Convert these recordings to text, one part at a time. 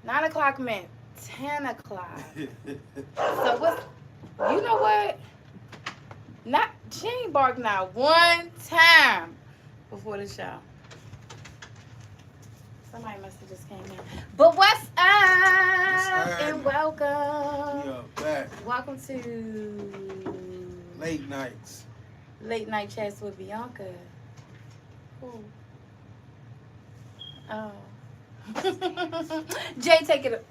9 o'clock meant 10 o'clock. So what's, you know what? Not, she ain't barked not one time before the show. Somebody must have just came in. But what's up? And welcome. We are back. Welcome to Late nights. Late Night Chats with Beyonka. Ooh. Oh. Jay, take it up.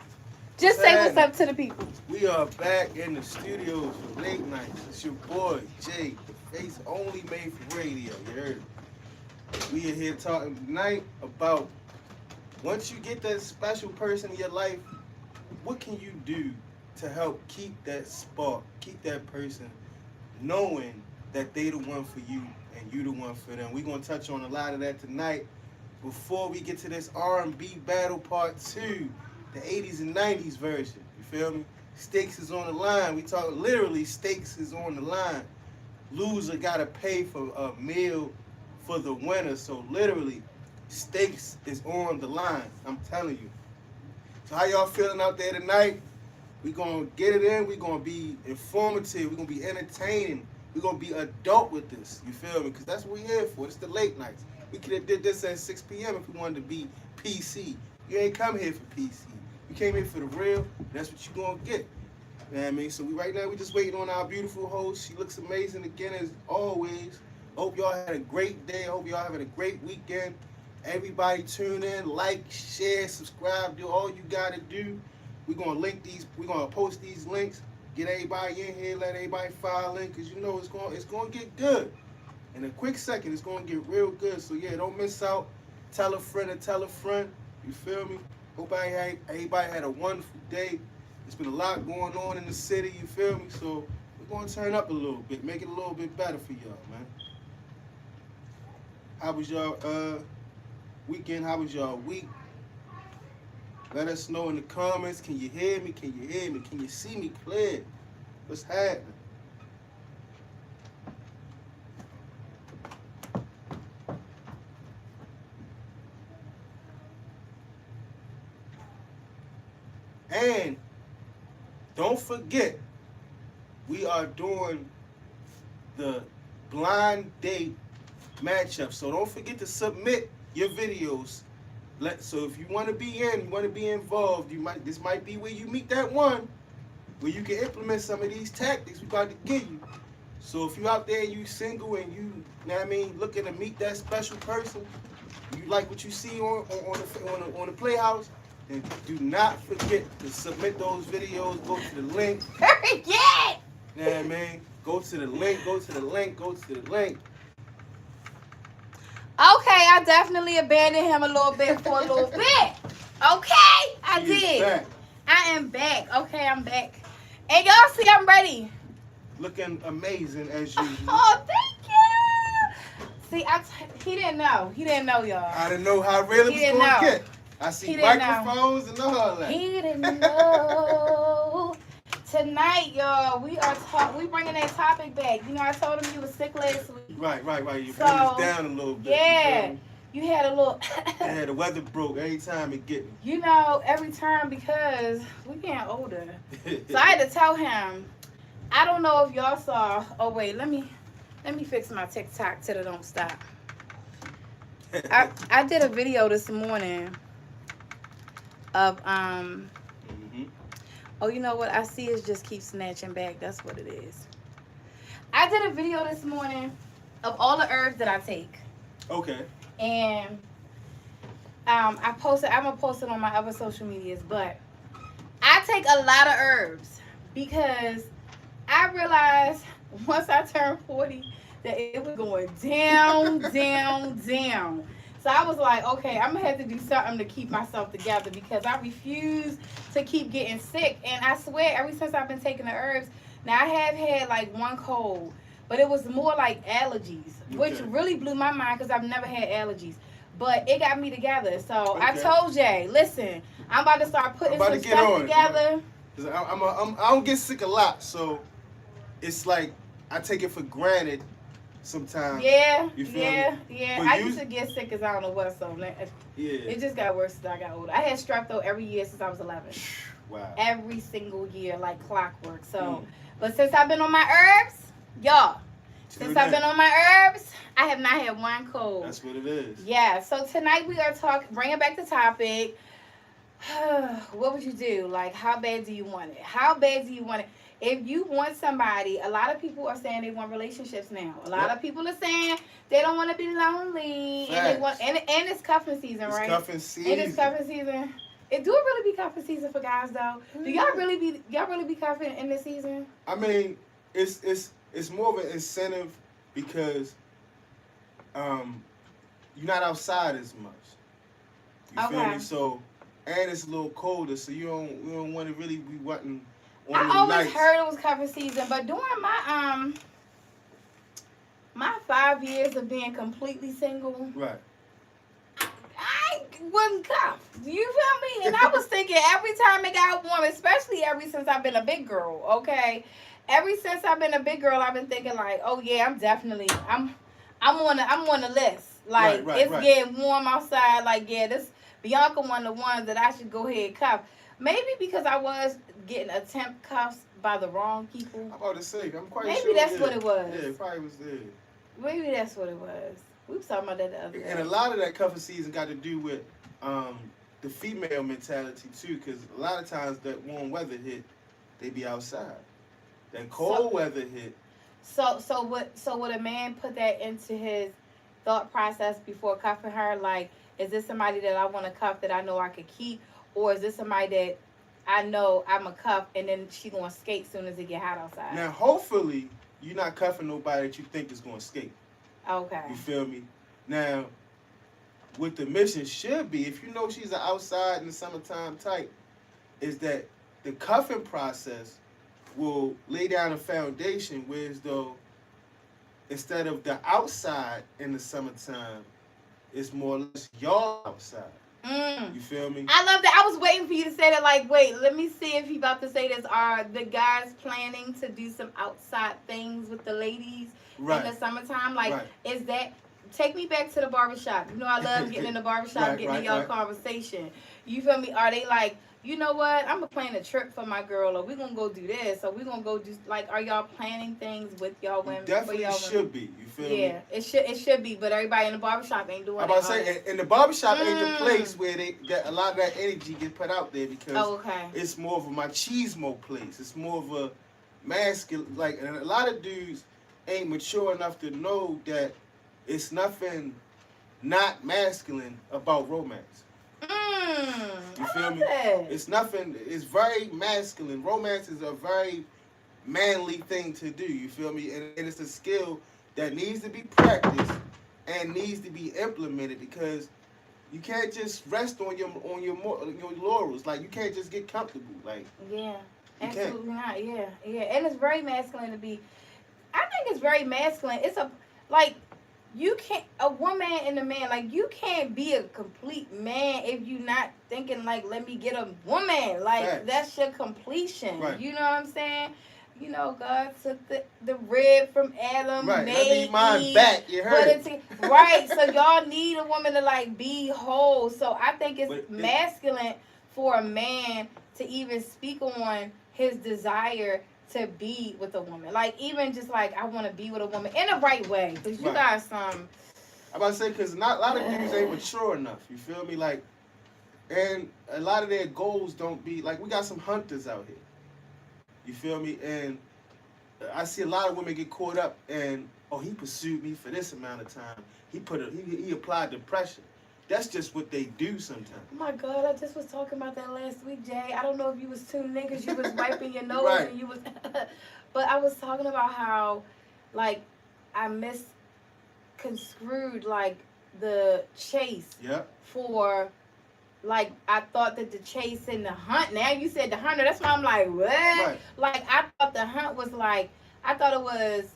Just say what's up to the people. We are back in the studios for late nights. It's your boy, Jay, the face only made for radio. You heard? We are here talking tonight about once you get that special person in your life, what can you do to help keep that spark, keep that person knowing that they the one for you and you the one for them. We're going to touch on a lot of that tonight. Before we get to this R&B battle part 2, the 80s and 90s version, you feel me? Stakes is on the line. We talk literally stakes is on the line. Loser got to pay for a meal for the winner. So literally, stakes is on the line. I'm telling you. So how y'all feeling out there tonight? We're going to get it in. We're going to be informative. We're going to be entertaining. We're going to be adult with this. You feel me? Because that's what we're here for. It's the late nights. We could have did this at 6 p.m. if we wanted to be PC. You ain't come here for PC. You came here for the real. That's what you're going to get. You know what I mean? So right now, we just waiting on our beautiful host. She looks amazing again as always. Hope y'all had a great day. Hope y'all having a great weekend. Everybody tune in, like, share, subscribe. Do all you got to do. We're going to link these. We're going to post these links. Get everybody in here. Let everybody file in. Because you know it's going to get good. In a quick second, it's going to get real good. So, yeah, don't miss out. Tell a friend and tell a friend. You feel me? Hope everybody had a wonderful day. There's been a lot going on in the city. You feel me? So, we're going to turn up a little bit. Make it a little bit better for y'all, man. How was y'all weekend? How was y'all week? Let us know in the comments. Can you hear me? Can you hear me? Can you see me clear? What's happening? And don't forget, we are doing the blind date matchup. So don't forget to submit your videos. So if you want to be in, you want to be involved, this might be where you meet that one, where you can implement some of these tactics we got to give you. So if you out there, you single and you know what I mean, looking to meet that special person, you like what you see on the Playhouse, and do not forget to submit those videos. Go to the link. Hurry, yeah! You know what I mean? Go to the link, go to the link, go to the link. Okay, I definitely abandoned him a little bit for a little bit. Okay, I did. Back. I am back. Okay, I'm back. And y'all see I'm ready. Looking amazing as usual. Oh, thank you. See, he didn't know. He didn't know, y'all. I didn't know how real it was going to get. I see microphones and all that. He didn't know. Tonight, y'all, we bringing that topic back. You know, I told him you was sick last week. Right. You put us down a little bit. Yeah. You had a little... Yeah, the weather broke every time it get me. You know, every time because we getting older. So I had to tell him, I don't know if y'all saw... Oh, wait, let me fix my TikTok till it don't stop. I did a video this morning of... Oh, you know what? I see is just keep snatching back. That's what it is. I did a video this morning of all the herbs that I take. Okay. And I'm going to post it on my other social medias. But I take a lot of herbs because I realized once I turned 40 that it was going down, down. So I was like, okay, I'm going to have to do something to keep myself together because I refuse to keep getting sick. And I swear, ever since I've been taking the herbs, now I have had like one cold, but it was more like allergies, which really blew my mind because I've never had allergies. But it got me together. So I told Jay, listen, I'm about to start putting some stuff together. I don't get sick a lot, so it's like I take it for granted sometimes. Yeah, You feel yeah, me? yeah. But I you, used to get sick as I don't know what, so yeah. it just got worse as I got older. I had strep throat every year since I was 11. Wow. Every single year, like clockwork. So, Mm. but since I've been on my herbs, y'all, True since I've been that. on my herbs, I have not had one cold. That's what it is. Yeah. So tonight we are talking, bringing back the topic. What would you do? Like, how bad do you want it? How bad do you want it? If you want somebody, a lot of people are saying they want relationships now. A lot Yep. of people are saying they don't want to be lonely, and they want, Facts. and it's cuffing season, It's right? cuffing And it's season. cuffing season. It do really be cuffing season for guys though. Do y'all really be cuffing in this season? I mean, it's more of an incentive because you're not outside as much. You feel Okay. me? So, and it's a little colder, so you don't want to really be wanting on I the always nights. heard it was cuffing season, but during my 5 years of being completely single, Right. I wasn't cuffed. You feel me? And I was thinking every time it got warm, especially ever since I've been a big girl, okay? Ever since I've been a big girl, I've been thinking like, oh yeah, I'm on the list. Like it's Right. getting warm outside. Like yeah, this Beyonka one of the ones that I should go ahead and cuff. Maybe because I was getting attempt cuffs by the wrong people. I'm about to say, I'm quite Maybe sure. that's yeah. what it was. Yeah, it probably was there. Maybe that's what it was. We was talking about that the other day. And a lot of that cuffing season got to do with the female mentality too, because a lot of times that warm weather hit, they be outside. That cold weather hit. So would a man put that into his thought process before cuffing her? Like, is this somebody that I want to cuff that I know I could keep, or is this somebody that I know I'm a cuff and then she gonna skate as soon as it get hot outside? Now, hopefully, you're not cuffing nobody that you think is gonna skate. Okay. You feel me? Now, what the mission should be, if you know she's an outside in the summertime type, is that the cuffing process will lay down a foundation, whereas though instead of the outside in the summertime, it's more or less y'all outside. You feel me? I love that. I was waiting for you to say that. Like, wait, let me see if he about to say this. Are the guys planning to do some outside things with the ladies in the summertime? Like, is that? Take me back to the barbershop. You know, I love getting in the barbershop, getting in y'all conversation. You feel me? Are they like, you know what? I'm gonna plan a trip for my girl, or we gonna go do this, or we gonna go do like. Are y'all planning things with y'all women? Definitely y'all should be. You feel me? Yeah, it should be. But everybody in the barbershop ain't doing. I'm about to say, and the barbershop ain't the place where that a lot of that energy get put out there because it's more of a machismo place. It's more of a masculine, like, and a lot of dudes ain't mature enough to know that it's nothing not masculine about romance. You feel me? It's nothing. It's very masculine. Romance is a very manly thing to do. You feel me? And it's a skill that needs to be practiced and needs to be implemented because you can't just rest on your laurels. Like you can't just get comfortable. Like absolutely not. Yeah, and it's very masculine to be. I think it's very masculine. It's a like. You can't, a woman and a man, like, you can't be a complete man if you're not thinking, like, let me get a woman. Like, that's your completion. Right. You know what I'm saying? You know, God took the rib from Adam, made mine back. You heard it. Right, so y'all need a woman to, like, be whole. So I think it's masculine for a man to even speak on his desire to be with a woman, like even just like I want to be with a woman in the right way, because you got some. I'm about to say because not a lot of dudes ain't mature enough. You feel me? Like, and a lot of their goals don't be like we got some hunters out here. You feel me? And I see a lot of women get caught up and he pursued me for this amount of time. He applied the pressure. That's just what they do sometimes. Oh my God, I just was talking about that last week, Jay. I don't know if you was tuning in because you was wiping your nose and you was... But I was talking about how, like, I misconstrued, like, the chase for... Like, I thought that the chase and the hunt... Now you said the hunter. That's why I'm like, what? Right. Like, I thought the hunt was like... I thought it was...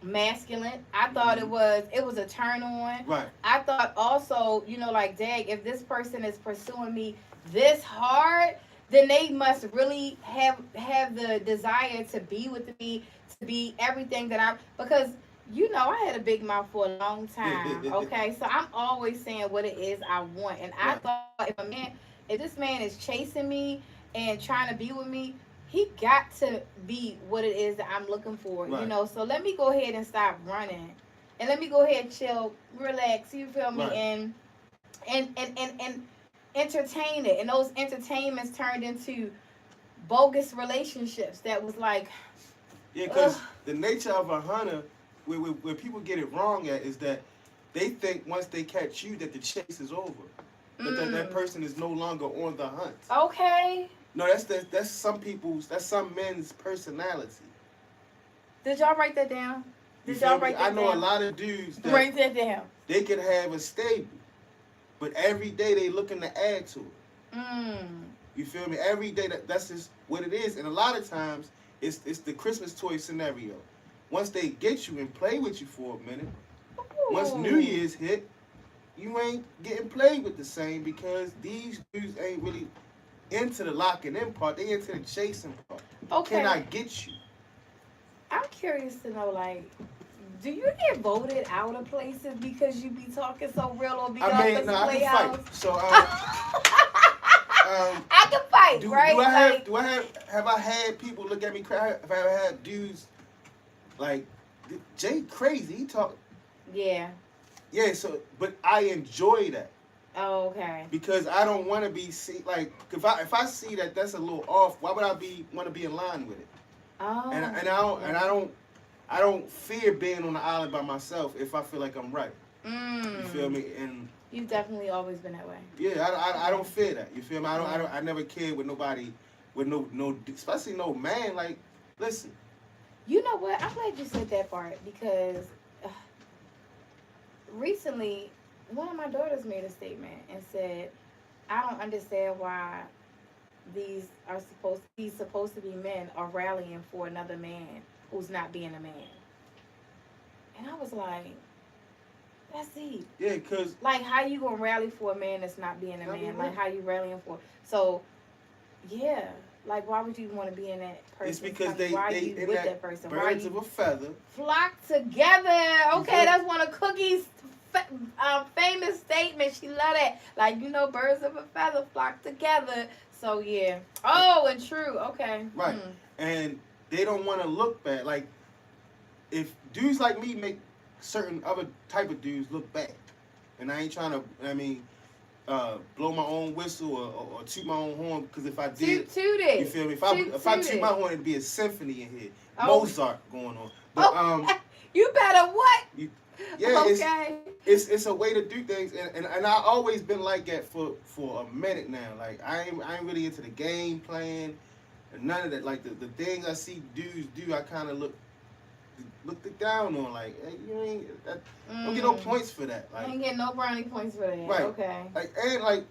masculine. I thought it was a turn on. Right. I thought also, you know, like, dang, if this person is pursuing me this hard, then they must really have the desire to be with me, to be everything that because You know, I had a big mouth for a long time. Okay, so I'm always saying what it is I want, and I Right, thought if this man is chasing me and trying to be with me, he got to be what it is that I'm looking for. You right, know, so let me go ahead and stop running, and let me go ahead, chill, relax. You feel me? right. And entertain it. And those entertainments turned into bogus relationships that was like, Yeah, ugh. because the nature of a hunter, where people get it wrong at, is that they think once they catch you that the chase is over, that Mm. person is no longer on the hunt. Okay. No, that's some people's, that's some men's personality. Did y'all write that down? You Did y'all feel me? write I that know a down? lot of dudes that Write that down. they could have a stable, but every day they looking to add to it. Mm. You feel me? Every day that's just what it is, and a lot of times it's the Christmas toy scenario. Once they get you and play with you for a minute, once New Ooh. Year's hit, you ain't getting played with the same because these dudes ain't really into the locking in part. They into the chasing part. Can Okay. I get you? I'm curious to know, like, do you get voted out of places because you be talking so real or I because mean, of no, I can playhouse? fight. So, I can fight, right? Like, have I had people look at me cry? Have I ever had dudes like Jay crazy? He talk, yeah. yeah. So, but I enjoy that Oh, okay. because I don't want to be see like if I see that that's a little off, why would I be want to be in line with it? Oh. And I don't fear being on the island by myself if I feel like I'm right. You feel Mm. me? And You've definitely always been that way. yeah, I Yeah. don't fear that. You feel me? Yeah. I never cared with nobody, with no especially no man. Like, listen, You know what? I'm glad you said that part because recently one of my daughters made a statement and said, "I don't understand why these supposed to be men are rallying for another man who's not being a man." And I was like, "That's deep. yeah, cause Like, how you gonna rally for a man that's not being a I mean, man? Like, how you rallying for?" So, yeah, like, why would you want to be in that it's person's because company? Why are they you in with that that person? Why are birds of you a feather. flock together? You Okay, feel? that's one of Cookie's famous statements. She love that. Like, birds of a feather flock together. So yeah. Oh, and true. Okay. Right, and they don't want to look bad. Like, if dudes like me make certain other type of dudes look bad, and I ain't trying to. I mean, blow my own whistle or toot my own horn because if I did, Toot you it. feel me? Toot If I toot my it. horn, it'd be a symphony in here, Oh. Mozart going on. But Oh. You better what? you, yeah, Okay. it's a way to do things, and I always been like that for a minute now. Like I ain't really into the game playing, and none of that. Like the things I see dudes do, I kind of look down on. Like, hey, you ain't don't get no points for that. I Like, ain't getting no brownie points for that. right, Okay. like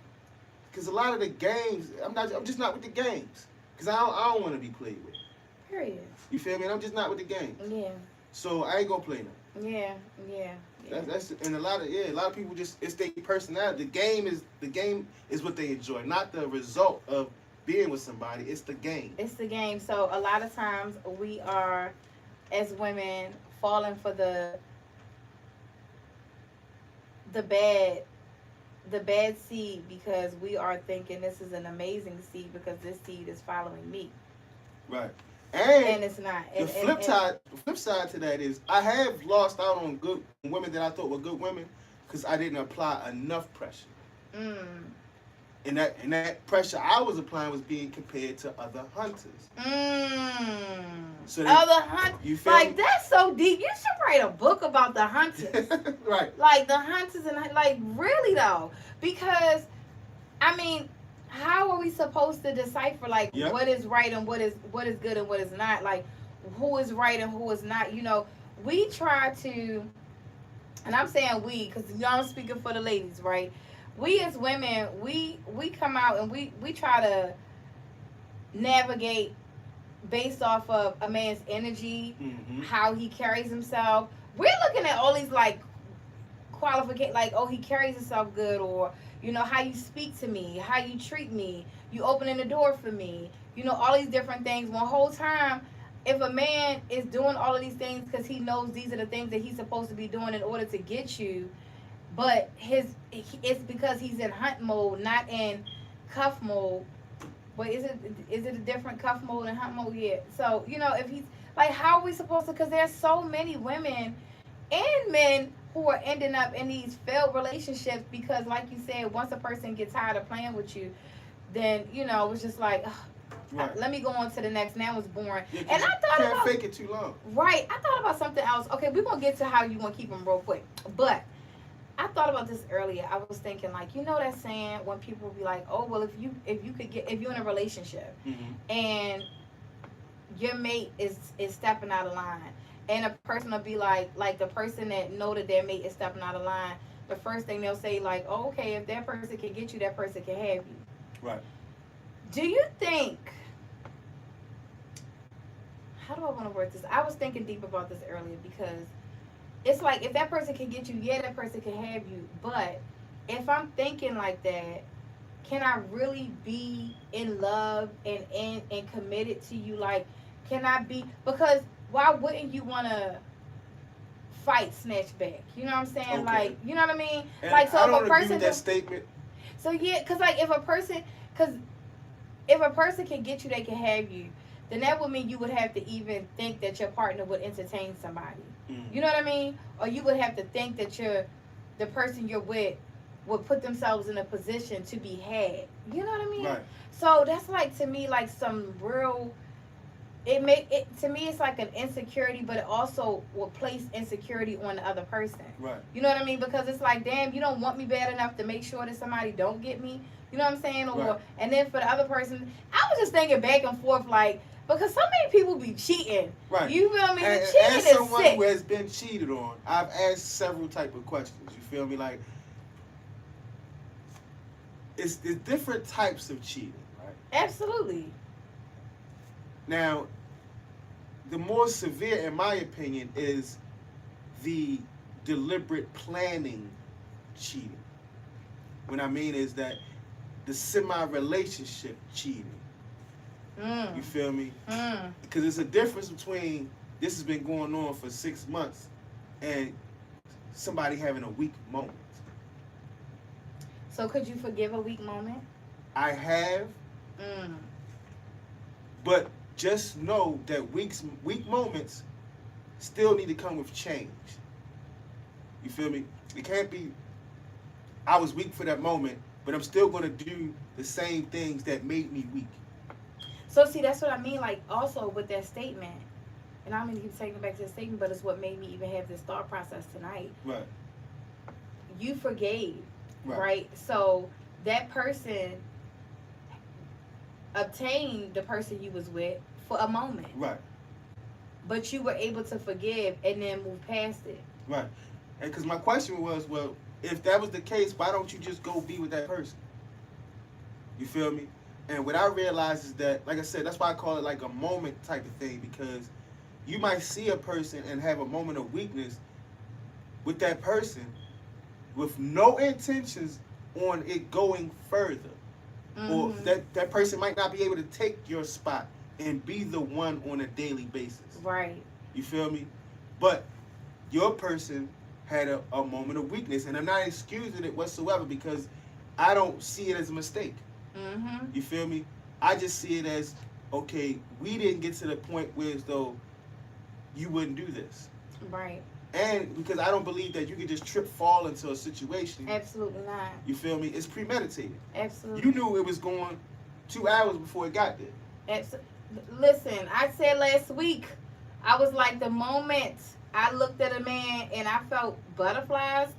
because a lot of the games, I'm just not with the games because I don't want to be played with. Period. You feel me? And I'm just not with the game, Yeah. so I ain't gonna play them. Yeah. Yeah. Yeah. That's and a lot of people just it's their personality. The game is what they enjoy, not the result of being with somebody. It's the game. It's the game. So a lot of times we are, as women, falling for the bad the bad seed because we are thinking this is an amazing seed because this seed is following me, Right. and And it's not. the flip side to that is I have lost out on good women that I thought were good women because I didn't apply enough pressure. Mm. And that pressure I was applying was being compared to other hunters. So Other hunt, you feel like me? that's so deep. You should write a book about the hunters. Right. Like the hunters and like really though, because I mean, how are we supposed to decipher like Yep. what is right and what is good and what is not? Like who is right and who is not? We try to, and I'm saying we because I'm speaking for the ladies, right? We as women, we come out and we try to navigate based off of a man's energy, Mm-hmm. how he carries himself. We're looking at all these like qualification, like, oh, he carries himself good, or how you speak to me, how you treat me, you opening the door for me, all these different things. One whole time if a man is doing all of these things because he knows these are the things that he's supposed to be doing in order to get you, but it's because he's in hunt mode, not in cuff mode. But is it a different cuff mode and hunt mode? Yeah. So if he's like, how are we supposed to? Because there's so many women and men who are ending up in these failed relationships because, like you said, once a person gets tired of playing with you, then it's just like, right. Let me go on to the next. Now it's boring. Yeah, and I thought you can't fake it too long. Right. I thought about something else. Okay, we're gonna get to how you want to keep them real quick, but I thought about this earlier. I was thinking, like, that saying when people be like, oh, well, if you're in a relationship and your mate is stepping out of line, and a person will be like the person that know that their mate is stepping out of line, the first thing they'll say, like, oh, okay, if that person can get you, that person can have you. Right. Do you think, how do I want to word this? I was thinking deep about this earlier because it's like, if that person can get you, yeah, that person can have you. But if I'm thinking like that, can I really be in love and committed to you? Like, can I be? Because why wouldn't you want to fight snatch back? You know what I'm saying? Okay. Like, you know what I mean? And like, so I if don't a person agree with that statement. So yeah, because like if a person can get you, they can have you. Then that would mean you would have to even think that your partner would entertain somebody. You know what I mean? Or you would have to think that the person you're with would put themselves in a position to be had. You know what I mean? Right. So that's like, to me, like some real. To me, it's like an insecurity, but it also will place insecurity on the other person. Right. You know what I mean? Because it's like, damn, you don't want me bad enough to make sure that somebody don't get me. You know what I'm saying? Or right. And then for the other person, I was just thinking back and forth, like, because so many people be cheating. Right. You feel me? And, cheating as someone is sick. who has been cheated on, I've asked several type of questions. You feel me? Like, it's different types of cheating, right? Absolutely. Now, the more severe, in my opinion, is the deliberate planning cheating. What I mean is that the semi-relationship cheating. You feel me? Because there's a difference between this has been going on for 6 months and somebody having a weak moment. So could you forgive a weak moment? I have. But just know that weak moments still need to come with change. You feel me? It can't be, I was weak for that moment, but I'm still going to do the same things that made me weak. So see, that's what I mean, like, also with that statement, and I'm going to keep taking it back to the statement, but it's what made me even have this thought process tonight. Right. You forgave, right? So that person obtained the person you was with for a moment. Right. But you were able to forgive and then move past it. Right. And because my question was, well, if that was the case, why don't you just go be with that person? You feel me? And what I realized is that, like I said, that's why I call it like a moment type of thing, because you might see a person and have a moment of weakness with that person with no intentions on it going further. Or that person might not be able to take your spot and be the one on a daily basis. Right. You feel me? But your person had a moment of weakness, and I'm not excusing it whatsoever because I don't see it as a mistake. You feel me? I just see it as, okay, we didn't get to the point where as though you wouldn't do this. Right. And because I don't believe that you can just fall into a situation. Absolutely not. You feel me? It's premeditated. Absolutely. You knew it was going 2 hours before it got there. Listen, I said last week, I was like, the moment I looked at a man and I felt butterflies,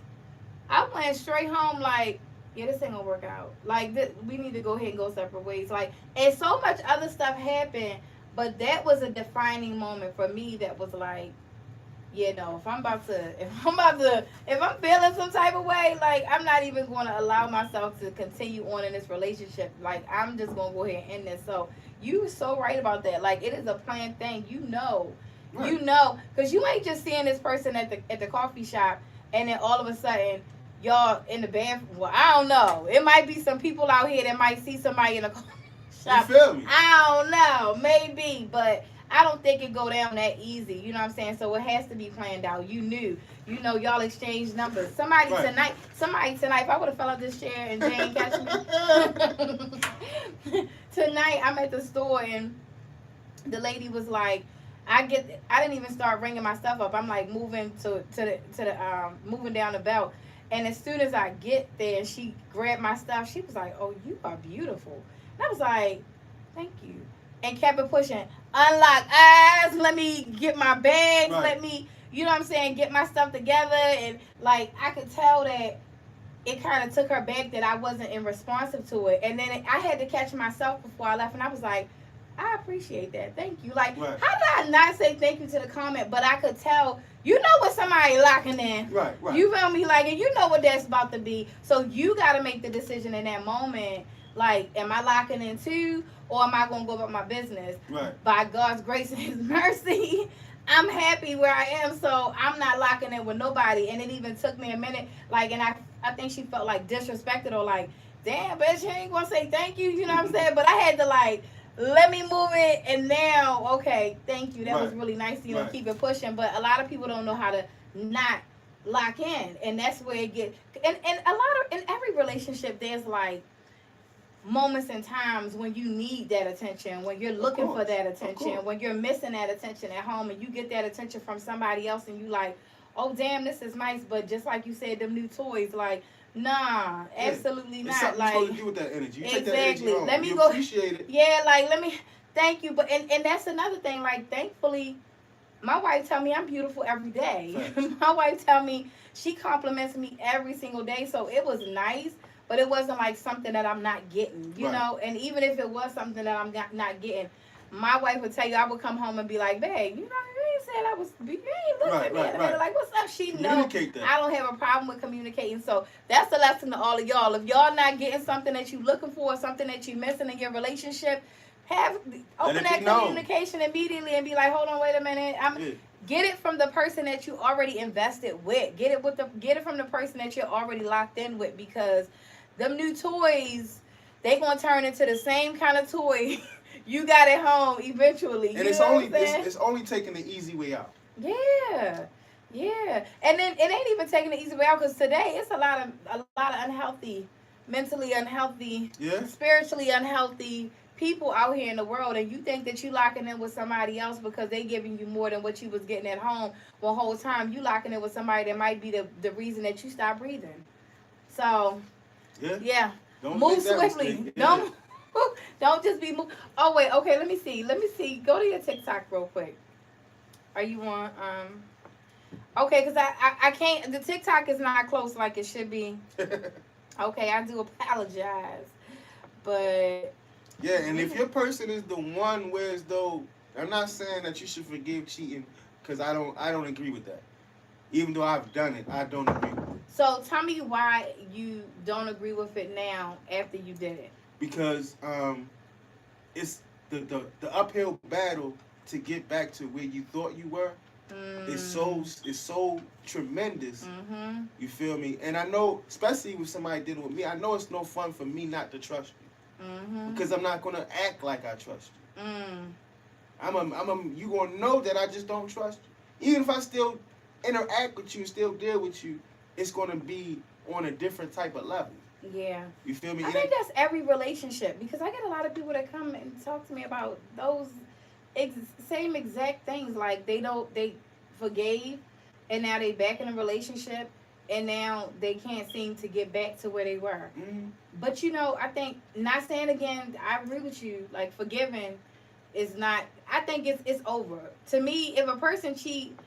I went straight home like, yeah, this ain't gonna work out. Like, we need to go ahead and go separate ways. Like, and so much other stuff happened, but that was a defining moment for me. That was like, yeah, no, if I'm feeling some type of way, like, I'm not even going to allow myself to continue on in this relationship. Like, I'm just going to go ahead and end this. So you were so right about that. Like, it is a planned thing. Right. You know, because you ain't just seeing this person at the coffee shop and then all of a sudden y'all in the bathroom. Well, I don't know. It might be some people out here that might see somebody in a coffee shop. You feel me? I don't know. Maybe. But I don't think it go down that easy. You know what I'm saying? So it has to be planned out. You knew. You know, y'all exchange numbers. Right. Somebody tonight, if I would have fell out this chair and Jane catch me. Tonight, I'm at the store and the lady was like, I didn't even start ringing my stuff up. I'm like moving to the moving down the belt. And as soon as I get there and she grabbed my stuff, she was like, "Oh, you are beautiful." And I was like, "Thank you." And kept it pushing. Unlock eyes, let me get my bags, Right. let me, you know what I'm saying, get my stuff together. And like I could tell that it kind of took her back that I wasn't in responsive to it. And then I had to catch myself before I left, and I was like, I appreciate that. Thank you. Like, Right. how did I not say thank you to the comment? But I could tell, you know what somebody locking in. Right. Right. You feel me? Like, and you know what that's about to be. So you got to make the decision in that moment. Like, am I locking in too? Or am I going to go about my business? Right. By God's grace and His mercy, I'm happy where I am. So I'm not locking in with nobody. And it even took me a minute. Like, and I think she felt like disrespected or like, damn, bitch, you ain't going to say thank you. You know what I'm saying? But I had to like, let me move it, and now, okay, thank you. That was Right. really nice, you know, Right. keep it pushing. But a lot of people don't know how to not lock in, and that's where it get. And a lot of in every relationship, there's like moments and times when you need that attention, when you're looking for course. that Of attention, course. when you're missing that attention at home, and you get that attention from somebody else, and you like, oh damn, this is nice, but just like you said, them new toys, like, nah, Yeah. absolutely It's not. something you're Like, supposed to do with that energy. You take that energy exactly. home. Let me You go. appreciate it. Yeah, like let me. Thank you, but and that's another thing. Like, thankfully, my wife tell me I'm beautiful every day. Facts. My wife tell me she compliments me every single day, so it was nice. But it wasn't like something that I'm not getting, you Right. know. And even if it was something that I'm not getting, my wife would tell you I would come home and be like, "Babe, you know, you ain't said I was. You ain't looked Right, at me right, and I right. like, what's up?" She know Communicate that. I don't have a problem with communicating. So that's the lesson to all of y'all. If y'all not getting something that you looking for, something that you missing in your relationship, have open it that be known. communication immediately and be like, hold on, wait a minute. Yeah. Get it from the person that you already invested with. Get it from the person that you're already locked in with, because them new toys, they gonna turn into the same kind of toy you got at home eventually. And You it's know only what I'm saying? it's only taking the easy way out. Yeah, yeah, and then it ain't even taking the easy way out, because today it's a lot of unhealthy, mentally unhealthy, Yeah. spiritually unhealthy people out here in the world, and you think that you locking in with somebody else because they giving you more than what you was getting at home. Well, whole time you locking in with somebody that might be the reason that you stop breathing. So Yeah. yeah, Don't move make that swiftly. mistake. Yeah. Don't just be move. Oh wait, okay. Let me see. Let me see. Go to your TikTok real quick. Are you on? Okay, because I can't. The TikTok is not close like it should be. Okay, I do apologize, but Yeah, and if your person is the one where as though, I'm not saying that you should forgive cheating, because I don't agree with that. Even though I've done it, I don't agree with it. so tell me why you don't agree with it now after you did it. Because it's the uphill battle to get back to where you thought you were is so tremendous. Mm-hmm. You feel me? And I know, especially with somebody dealing with me, I know it's no fun for me not to trust you, Mm-hmm. because I'm not gonna act like I trust you. Mm. You gonna know that I just don't trust you. Even if I still interact with you, still deal with you, it's gonna be on a different type of level. Yeah. You feel me? I think that's every relationship, because I get a lot of people that come and talk to me about those same exact things. Like they forgave, and now they back in a relationship, and now they can't seem to get back to where they were. Mm-hmm. But you know, I think, not saying again, I agree with you. Like, forgiving is not. I think it's over. To me, if a person cheat,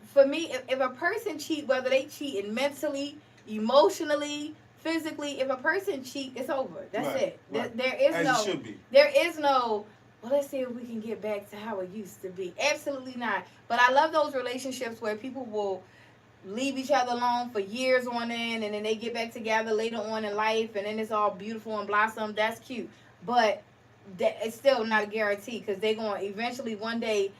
for me, if a person cheat, whether they cheating mentally, emotionally, physically, if a person cheat, it's over. That's Right, it. right. There is As no. it should be. There is no. Well, let's see if we can get back to how it used to be. Absolutely not. But I love those relationships where people will leave each other alone for years on end, and then they get back together later on in life, and then it's all beautiful and blossom. That's cute. But that it's still not a guarantee, because they're going to eventually one day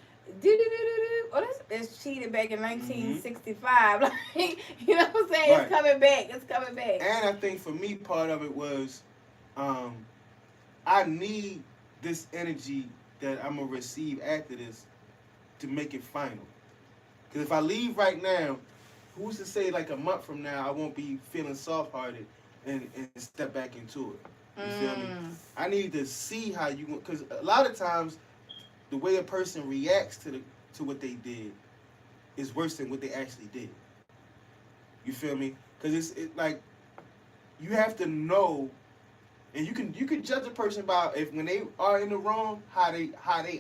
oh, that's cheated back in Mm-hmm. 1965. Like, you know what I'm saying? Right. It's coming back. It's coming back. And I think for me, part of it was, I need this energy that I'm gonna receive after this to make it final. Because if I leave right now, who's to say like a month from now I won't be feeling soft-hearted and step back into it? You feel me? I need to see how you, because a lot of times the way a person reacts to what they did is worse than what they actually did. You feel me? Because it's like you have to know, and you can judge a person by if when they are in the wrong how they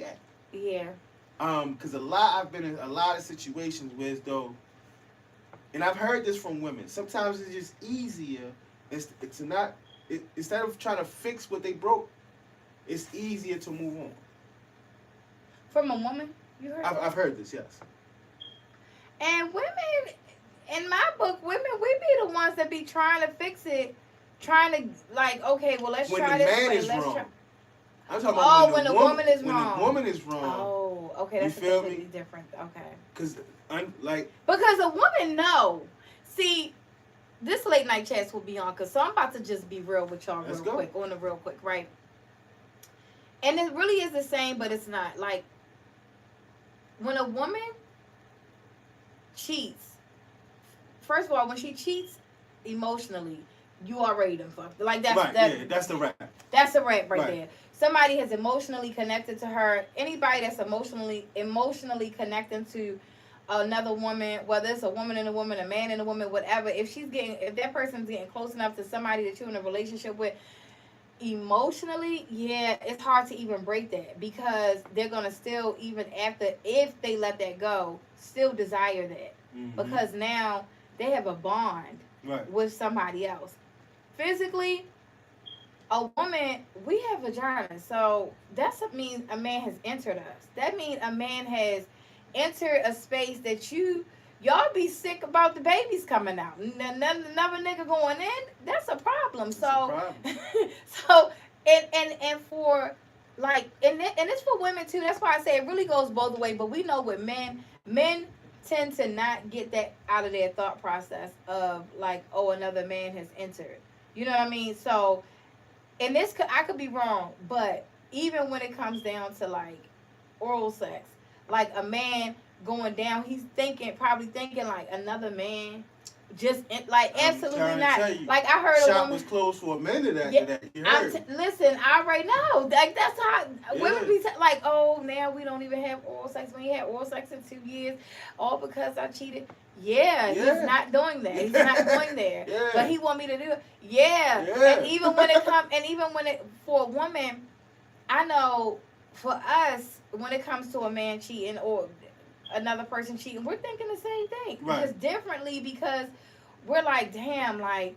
act. Yeah. Because I've been in a lot of situations where as though, and I've heard this from women. Sometimes it's just easier. It's not. Instead of trying to fix what they broke, it's easier to move on. From a woman, you heard? I've heard this, yes. And women, in my book, women, we be the ones that be trying to fix it, trying to like, okay, well let's try this way. When the man is wrong. I'm talking about when the woman is wrong. When the woman is wrong. Oh, okay, that's completely different. Okay. Because a woman, no. See, this late night chats with Beyonka, so I'm about to just be real with y'all real quick, right? And it really is the same, but it's not. Like, when a woman cheats, first of all, when she cheats emotionally, you already done fucked. Like, that's the rap. That's a rap right there. Somebody has emotionally connected to her. Anybody that's emotionally connecting to another woman, whether it's a woman and a woman, a man and a woman, whatever, if that person's getting close enough to somebody that you're in a relationship with emotionally, yeah, it's hard to even break that, because they're gonna still, even after, if they let that go, still desire that. Because now they have a bond with somebody else. Physically, a woman, we have vaginas, so that means a man has entered us. That means a man has entered a space that y'all be sick about the babies coming out. Another nigga going in, that's a problem. So and for like, and it's for women too. That's why I say it really goes both ways. But we know with men tend to not get that out of their thought process of like, oh, another man has entered. You know what I mean? So, and I could be wrong, but even when it comes down to like oral sex, like a man going down, he's probably thinking like another man, just like absolutely not. Like I heard shop was closed for a minute after that. You heard? Listen, I already know. Like that's how women be like, oh, now we don't even have oral sex. We ain't had oral sex in 2 years, all because I cheated. Yeah, he's not doing that. He's not going there. But he want me to do it. And even when for a woman, I know for us, when it comes to a man cheating or another person cheating, we're thinking the same thing. Just differently, because we're like, damn, like,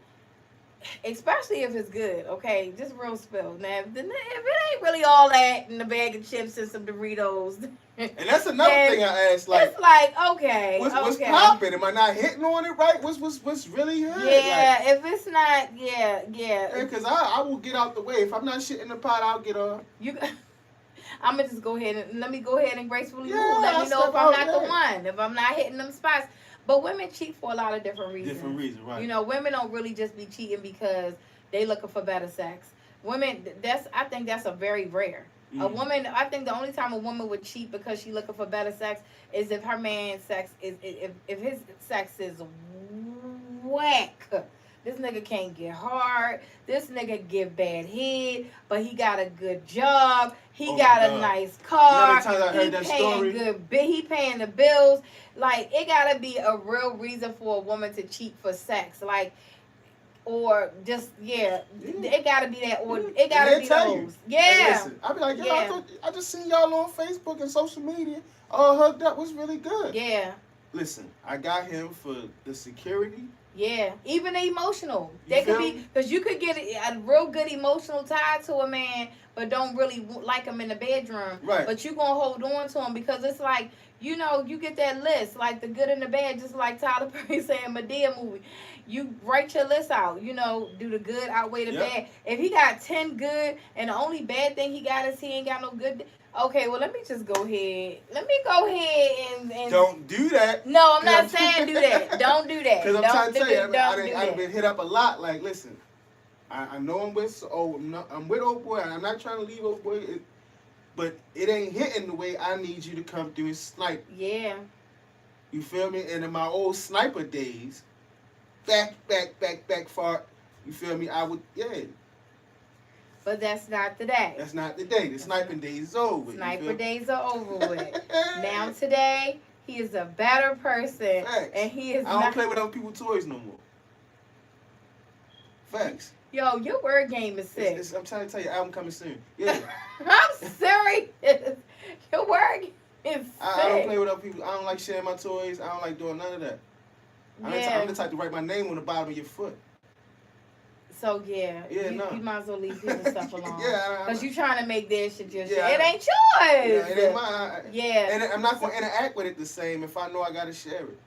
especially if it's good, okay? Just real spill. Now, if it ain't really all that in a bag of chips and some Doritos. And that's another thing I asked, like, it's like, okay. What's popping? Am I not hitting on it right? What's really good? Yeah, like, if it's not, yeah. Because I will get out the way. If I'm not shitting the pot, I'll get off. I'm gonna just go ahead and gracefully move. Let me know if I'm not the one, if I'm not hitting them spots. But women cheat for a lot of different reasons. Right. You know, women don't really just be cheating because they looking for better sex. Women, I think that's a very rare. A woman, I think the only time a woman would cheat because she looking for better sex is if her man's sex if his sex is whack. This nigga can't get hard. This nigga give bad head, but he got a good job. He got a nice car. You know how many times I heard that story? He paying the bills. Like, it gotta be a real reason for a woman to cheat for sex. Like, or just it gotta be that, or it gotta be those. Hey, listen, I be like, I just seen y'all on Facebook and social media all hooked up. Was really good. Yeah. Listen, I got him for the security. Yeah, even emotional. They could be, because you could get a real good emotional tie to a man, but don't really like him in the bedroom. Right. But you gonna hold on to him because it's like, you know, you get that list, like the good and the bad, just like Tyler Perry saying Medea movie. You write your list out, you know, do the good outweigh the bad. If he got 10 good and the only bad thing he got is he ain't got no good. Okay, well, let me go ahead and... Don't do that. No, I'm not saying do that. Don't do that. Because I'm trying to tell you, I've been hit up a lot. Like, listen, I know I'm with old boy. I'm not trying to leave old boy. but it ain't hitting the way I need you to come through and snipe. Yeah. You feel me? And in my old sniper days, back far, you feel me? I would, yeah. But that's not the day. That's not the day. The sniping days is over. Sniper days are over with. Now today, he is a better person. Facts. And he is I don't play with other people's toys no more. Facts. Yo, your word game is sick. I'm trying to tell you, album coming soon. Yeah. I'm serious. Your word game is sick. I don't play with other people. I don't like sharing my toys. I don't like doing none of that. I'm the type to write my name on the bottom of your foot. So yeah, you might as well leave people's stuff alone. Because you trying to make their shit your shit. It ain't yours. Yeah, it ain't mine. Yeah. And I'm not gonna interact with it the same if I know I gotta share it.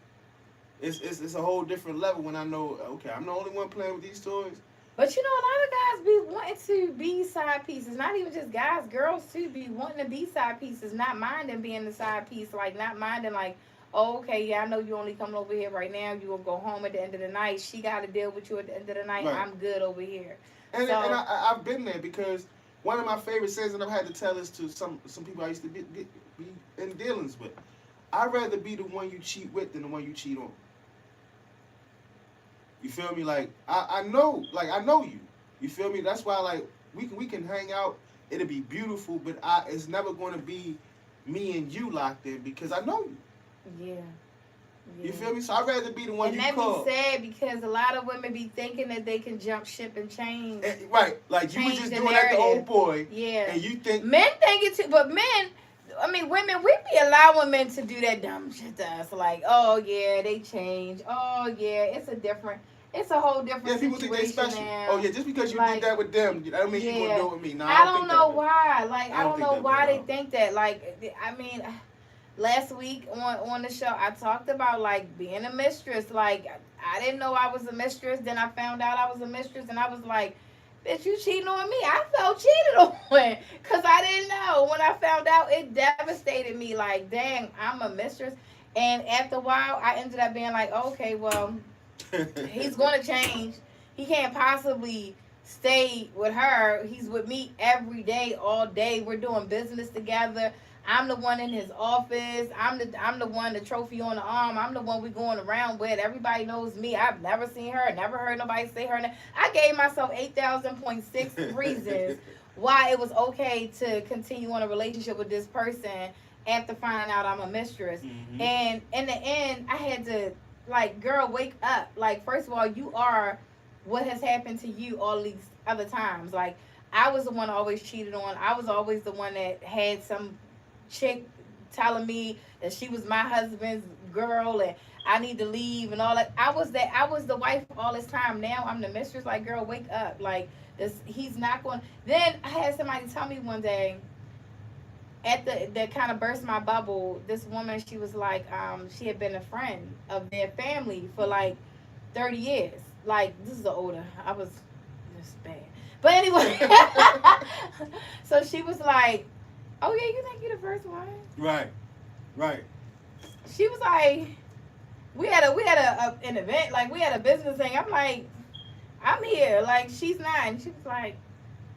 It's a whole different level when I know, okay, I'm the only one playing with these toys. But you know, a lot of guys be wanting to be side pieces. Not even just guys, girls too be wanting to be side pieces, not minding being the side piece, like not minding like, oh, okay, yeah, I know you only coming over here right now. You will go home at the end of the night. She got to deal with you at the end of the night. Right. I'm good over here. And I've been there because one of my favorite sayings that I've had to tell is to some people I used to be in dealings with. I'd rather be the one you cheat with than the one you cheat on. You feel me? Like, I know you. You feel me? That's why, like, we can hang out. It'll be beautiful, but it's never going to be me and you locked in because I know you. Yeah. You feel me? So I'd rather be the one you call. And that be sad because a lot of women be thinking that they can jump ship and change. Right. Like, you were just doing that to old boy. Yeah. And you think... Men think it too, but men... I mean, women, we be allowing men to do that dumb shit to us. Like, oh, yeah, they change. Oh, yeah, it's a whole different people situation think they special. now. Oh, yeah, just because you did that with them, that don't mean you going to do it with me. Nah, I don't know why. Like, I don't know why they think that. Like, I mean, last week on the show, I talked about, like, being a mistress. Like, I didn't know I was a mistress. Then I found out I was a mistress, and I was like, bitch, you cheating on me. I felt cheated on because I didn't know. When I found out, it devastated me. Like, dang, I'm a mistress. And after a while, I ended up being like, okay, well, he's going to change. He can't possibly stay with her. He's with me every day, all day. We're doing business together. I'm the one in his office. I'm the one, the trophy on the arm. I'm the one we going around with. Everybody knows me. I've never seen her. Never heard nobody say her name. I gave myself 8,000.6 reasons why it was okay to continue on a relationship with this person after finding out I'm a mistress. Mm-hmm. And in the end, I had to, like, girl, wake up. Like, first of all, you are what has happened to you all these other times. Like, I was the one always cheated on. I was always the one that had some chick telling me that she was my husband's girl and I need to leave and all that. I was the wife all this time. Now I'm the mistress. Like, girl, wake up. Like, he's not going. Then I had somebody tell me one day that kind of burst my bubble. This woman, she was like, she had been a friend of their family for like 30 years. Like, this is older. I was just bad. But anyway, so she was like, oh yeah, you think you're the first one? Right. She was like, we had an event, like we had a business thing. I'm like, I'm here, like she's not. And she was like,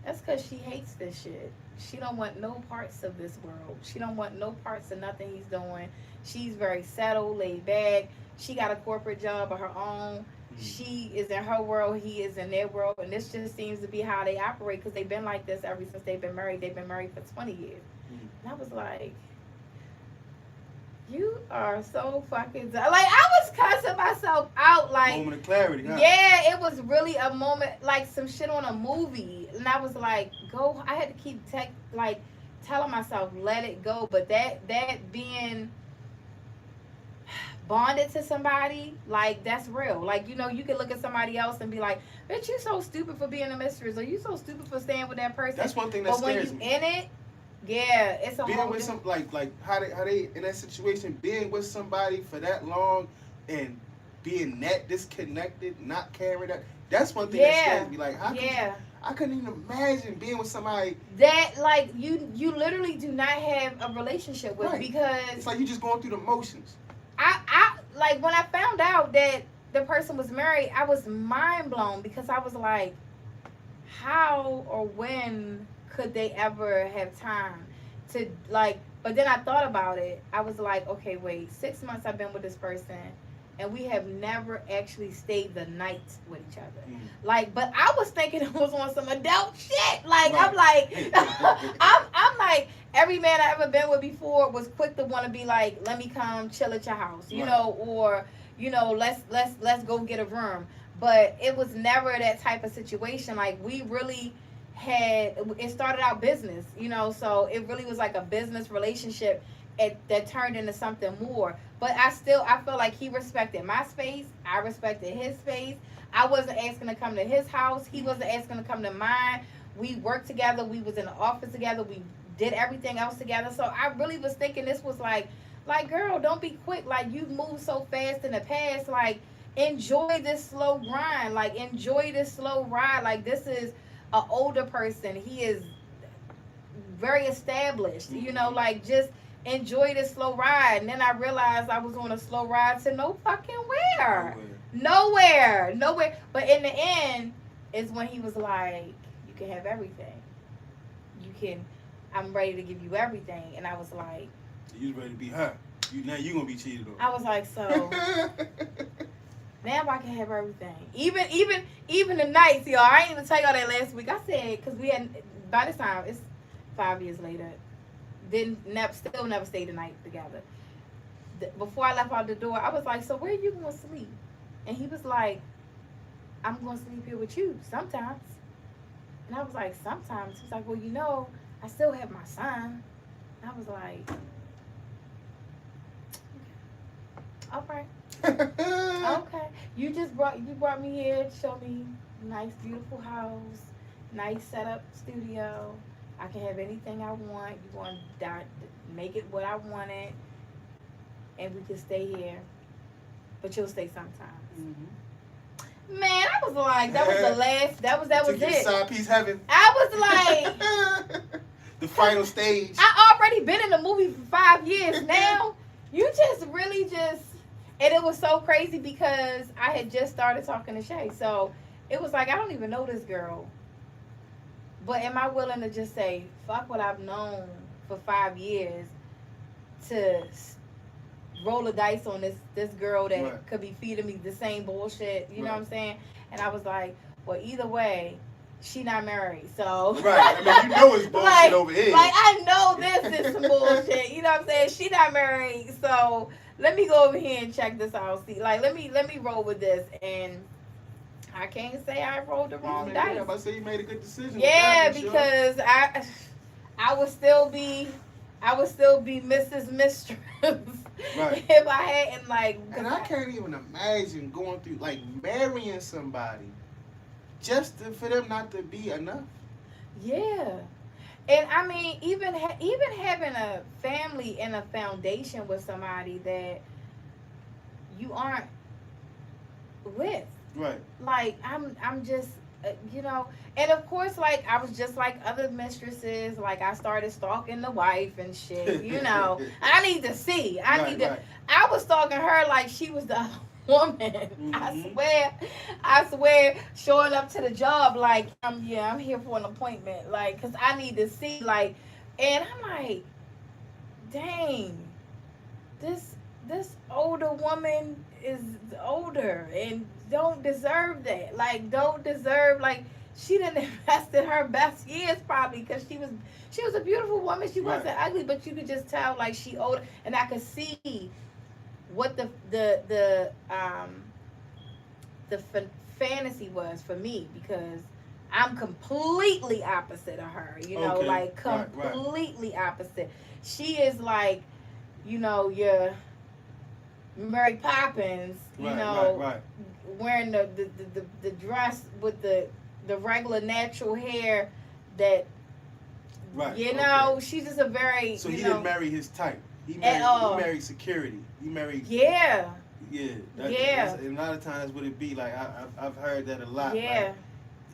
that's because she hates this shit. She don't want no parts of this world. She don't want no parts of nothing he's doing. She's very settled, laid back. She got a corporate job of her own. She is in her world, he is in their world, and this just seems to be how they operate because they've been like this ever since they've been married. They've been married for 20 years. And I was like, you are so fucking dumb. Like, I was cussing myself out. Like, moment of clarity, huh? Yeah, it was really a moment, like some shit on a movie. And I was like, go. I had to keep telling myself, let it go. But that being bonded to somebody, like, that's real. Like, you know, you can look at somebody else and be like, bitch, you so stupid for being a mistress, or you so stupid for staying with that person. That's one thing that scares me. But when you in it, yeah, it's a being whole with some like how they in that situation, being with somebody for that long and being that disconnected, not caring that's one thing that scares me. Like, I couldn't even imagine being with somebody that, like, you literally do not have a relationship with, because it's like you just going through the motions. I like, when I found out that the person was married, I was mind blown because I was like, how or when could they ever have time to like. But then I thought about it. I was like, okay, wait, 6 months I've been with this person, and we have never actually stayed the night with each other. Like, but I was thinking it was on some adult shit. Like, right. I'm like, I'm like, every man I ever been with before was quick to want to be like, let me come chill at your house, you know, or let's go get a room. But it was never that type of situation. Like, we really had, it started out business, so it really was like a business relationship that turned into something more. But I feel like he respected my space. I respected his space. I wasn't asking to come to his house. He wasn't asking to come to mine. We worked together. We was in the office together. We did everything else together. So I really was thinking this was like, girl, don't be quick. Like, you moved so fast in the past. Like, enjoy this slow grind. Like, enjoy this slow ride. Like, this is an older person. He is very established. Like, just enjoy this slow ride. And then I realized I was on a slow ride to no fucking where. Nowhere. But in the end, is when he was like, you can have everything. I'm ready to give you everything. And I was like, you was ready to be her. Now you gonna be cheated on. I was like, so now I can have everything. Even the nights, y'all. I ain't even tell y'all that last week. I said, because we had, by this time, it's 5 years later, still never stayed the night together. Before I left out the door, I was like, so where are you going to sleep? And he was like, I'm going to sleep here with you sometimes. And I was like, sometimes? He was like, well, I still have my son. And I was like, okay. Okay. You brought me here to show me nice, beautiful house, nice setup studio. I can have anything I want. You want to make it what I want it, and we can stay here. But you'll stay sometimes. Mm-hmm. Man, I was like, that was the last. That was it. Side piece heaven. I was like, the final stage. I already been in the movie for 5 years now. You just really just. And it was so crazy because I had just started talking to Shay. So it was like, I don't even know this girl. But am I willing to just say, fuck what I've known for 5 years to roll the dice on this girl that right. could be feeding me the same bullshit. You know what I'm saying? And I was like, well, either way, she not married. So right. I mean, it's bullshit over here. Like, I know this is some bullshit. You know what I'm saying? She not married. So let me go over here and check this out. See, like, let me roll with this. And I can't say I rolled the wrong dice. Yeah, I say you made a good decision. Yeah, because sure. I would still be Mrs. Mistress right. if I hadn't And I can't even imagine going through marrying somebody just for them not to be enough. Yeah. And I mean, even having a family and a foundation with somebody that you aren't with. Right. Like, I'm just, and of course, I was just like other mistresses. Like, I started stalking the wife and shit, I need to see. Right. I was stalking her like she was the woman. Mm-hmm. I swear, showing up to the job like, I'm here for an appointment. Like, because I need to see, and I'm like, dang, this older woman is older and don't deserve that. She didn't invest in her best years probably because she was a beautiful woman. She wasn't right. ugly, but you could just tell she older, and I could see what the fantasy was for me because I'm completely opposite of her. Okay. Completely right. opposite. She is your Mary Poppins, right. wearing the dress with the regular natural hair that, right. Okay. She's just a very, So he didn't marry his type. He married security. He married. Yeah. Yeah. And a lot of times would it be like, I've heard that a lot. Yeah.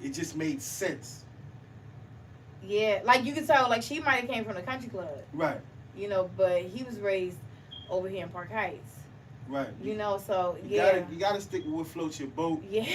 It just made sense. Yeah. You could tell, she might have came from the country club. Right. But he was raised over here in Park Heights. Right. So you gotta stick with what floats your boat. Yeah.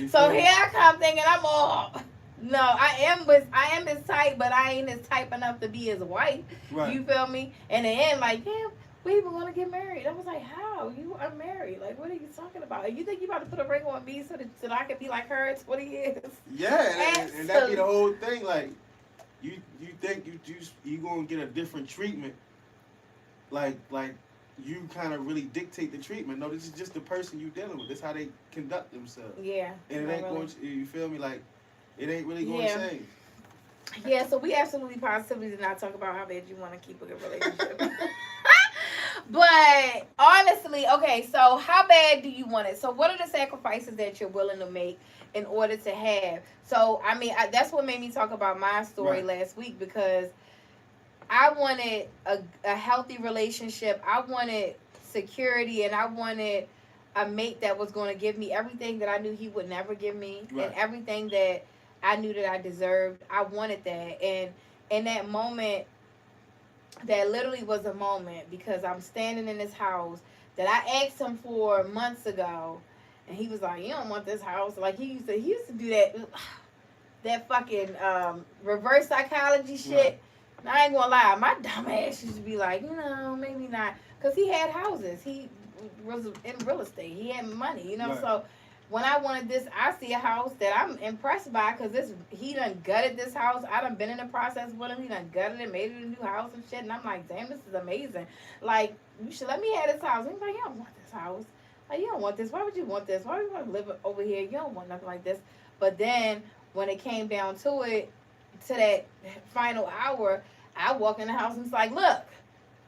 So here I come thinking I'm all No, I am his type, but I ain't his type enough to be his wife. Right. You feel me? And in the end, like, yeah, we were gonna get married. I was like, how? You are married? Like, what are you talking about? You think you about to put a ring on me so that I can be like her in 20 years? Yeah, and that be the whole thing. Like, you think you gonna get a different treatment, like you kind of really dictate the treatment. No, this is just the person you dealing with. This how they conduct themselves. Yeah. And it ain't really. going to, you feel me? Like, it ain't really going Yeah. to change. Yeah, so we absolutely positively did not talk about how bad you want to keep a good relationship. But honestly, okay, so how bad do you want it? So what are the sacrifices that you're willing to make in order to have? So, I mean, that's what made me talk about my story Right. last week, because I wanted a healthy relationship. I wanted security, and I wanted a mate that was going to give me everything that I knew he would never give me, Right. and everything that I knew that I deserved. I wanted that. And in that moment, that literally was a moment, because I'm standing in this house that I asked him for months ago, and he was like, "You don't want this house." Like, he used to do that fucking reverse psychology shit. Right. And I ain't gonna lie, my dumb ass used to be like, maybe not, because he had houses. He was in real estate. He had money, Right. So when I wanted this, I see a house that I'm impressed by, because he done gutted this house. I done been in the process with him. He done gutted it, made it a new house and shit. And I'm like, damn, this is amazing. Like, you should let me have this house. He's like, you don't want this house. Like, you don't want this. Why would you want this? Why would you want to live over here? You don't want nothing like this. But then when it came down to it, to that final hour, I walk in the house and it's like, look,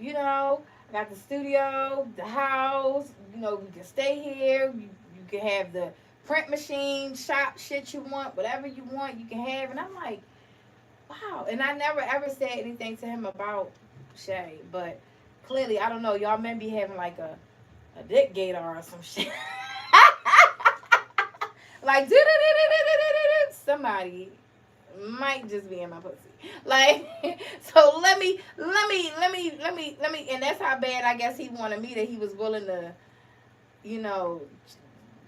I got the studio, the house, we can stay here. You can have the print machine, shop shit you want, whatever you want, you can have. And I'm like, wow. And I never ever said anything to him about Shay, but clearly, I don't know, y'all men be having like a dick gator or some shit. Like, somebody might just be in my pussy. Like, so let me, and that's how bad I guess he wanted me, that he was willing to, you know,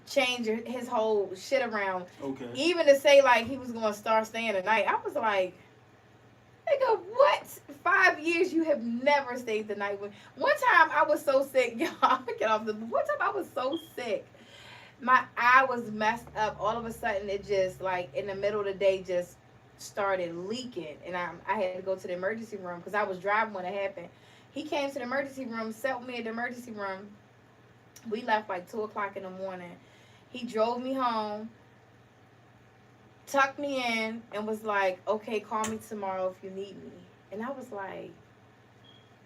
change his whole shit around. Okay. Even to say, like, he was going to start staying the night. I was like, nigga, what? 5 years you have never stayed the night with. One time I was so sick, y'all. I'm gonna get off this. One time I was so sick. My eye was messed up. All of a sudden, it just, like, in the middle of the day, just started leaking. And I had to go to the emergency room because I was driving when it happened. He came to the emergency room, set me in the emergency room. We left like 2 o'clock in the morning. He drove me home, tucked me in, and was like, okay, call me tomorrow if you need me. And I was like,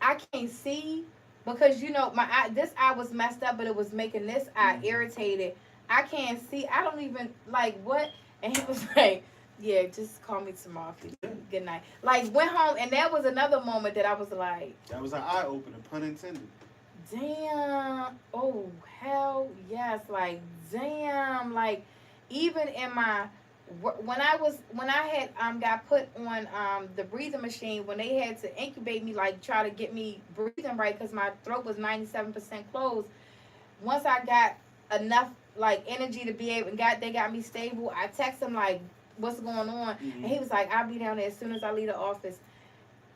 I can't see, because my eye, this eye was messed up, but it was making this eye irritated. I can't see. I don't even, like, what? And he was like, yeah, just call me tomorrow if you need me. Good night. Like, went home, and that was another moment that I was like, that was an eye opener, pun intended. Damn. Oh, hell yes. Like, damn. Like, even in my, when I had got put on the breathing machine, when they had to incubate me, like, try to get me breathing right, because my throat was 97% closed. Once I got enough, like, energy to be able, they got me stable, I text him, like, what's going on? Mm-hmm. And he was like, I'll be down there as soon as I leave the office.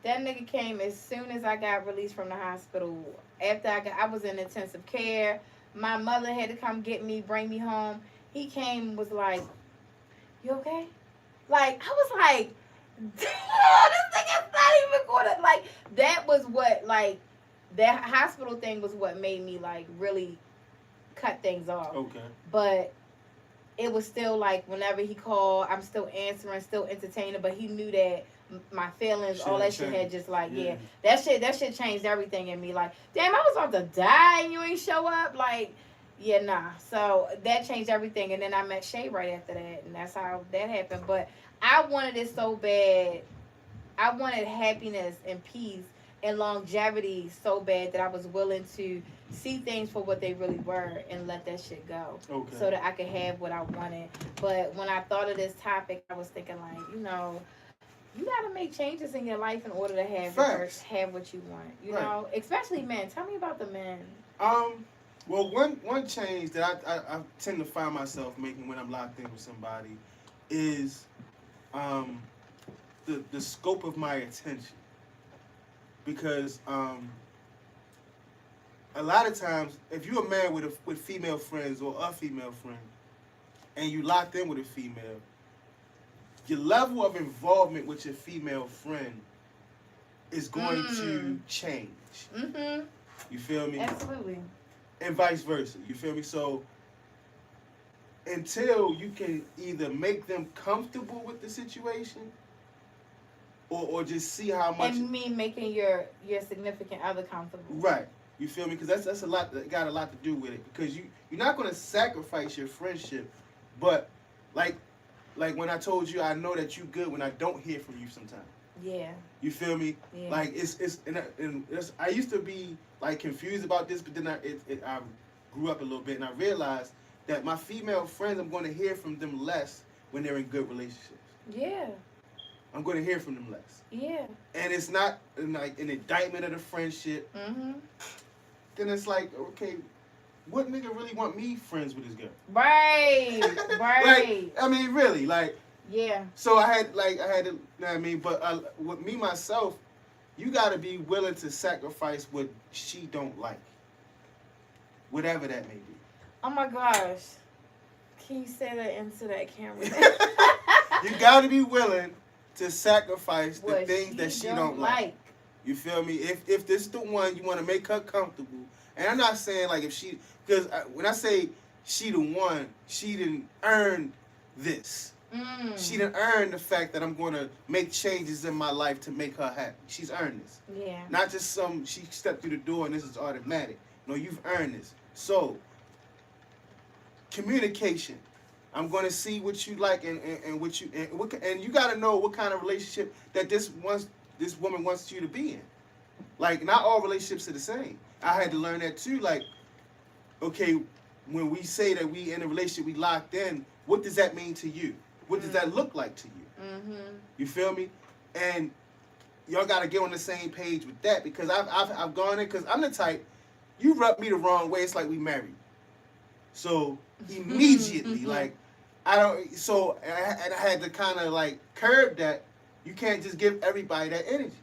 That nigga came as soon as I got released from the hospital. After I was in intensive care. My mother had to come get me, bring me home. He came, was like, you okay? Like, I was like, damn, this nigga's not even going to, like, that was what, like, that hospital thing was what made me, like, really cut things off. Okay. But it was still, like, whenever he called, I'm still answering, still entertaining, but he knew that my feelings, all that shit had just, like, yeah, that shit changed everything in me. Like, damn, I was about to die and you ain't show up. Like, yeah, nah. So that changed everything. And then I met Shay right after that, and that's how that happened. But I wanted it so bad. I wanted happiness and peace and longevity so bad that I was willing to see things for what they really were and let that shit go. Okay. So that I could have what I wanted. But when I thought of this topic, I was thinking, like, you gotta make changes in your life in order to have what you want. You know, especially men. Tell me about the men. Well, one change that I tend to find myself making when I'm locked in with somebody is the scope of my attention, because a lot of times, if you're a man with female friends or a female friend, and you locked in with a female, your level of involvement with your female friend is going to change. Mm-hmm. You feel me? Absolutely. And vice versa. You feel me? So until you can either make them comfortable with the situation, or just see how much. And me making your significant other comfortable. Right. You feel me? Because that's a lot. That got a lot to do with it. Because you're not going to sacrifice your friendship, but like when I told you, I know that you good when I don't hear from you sometimes. Yeah. You feel me? Yeah. Like it's I used to be like confused about this, but then I grew up a little bit and I realized that my female friends, I'm going to hear from them less when they're in good relationships. Yeah. I'm going to hear from them less. Yeah. And it's not like an indictment of the friendship. Mm-hmm. Then it's like, okay, what nigga really want me friends with this girl? Right. Right. Like, I mean, really, like. Yeah. So I had to, you know what I mean? But with me, myself, you got to be willing to sacrifice what she don't like. Whatever that may be. Oh my gosh. Can you say that into that camera? You got to be willing to sacrifice the what things that she don't like. You feel me? If this is the one, you want to make her comfortable. And I'm not saying like if she, because when I say she the one, she didn't earn this. She didn't earn the fact that I'm going to make changes in my life to make her happy. She's earned this. Yeah. Not just she stepped through the door and this is automatic. No, you've earned this. So, communication. I'm going to see what you like and what you, and you got to know what kind of relationship that this woman wants you to be in. Like, not all relationships are the same. I had to learn that too. Like, okay, when we say that we in a relationship, we locked in, what does that mean to you? What does that look like to you? Mm-hmm. You feel me? And y'all got to get on the same page with that, because I've gone in, because I'm the type, you rub me the wrong way, it's like we married. So immediately, like, I had to kind of like curb that. You can't just give everybody that energy.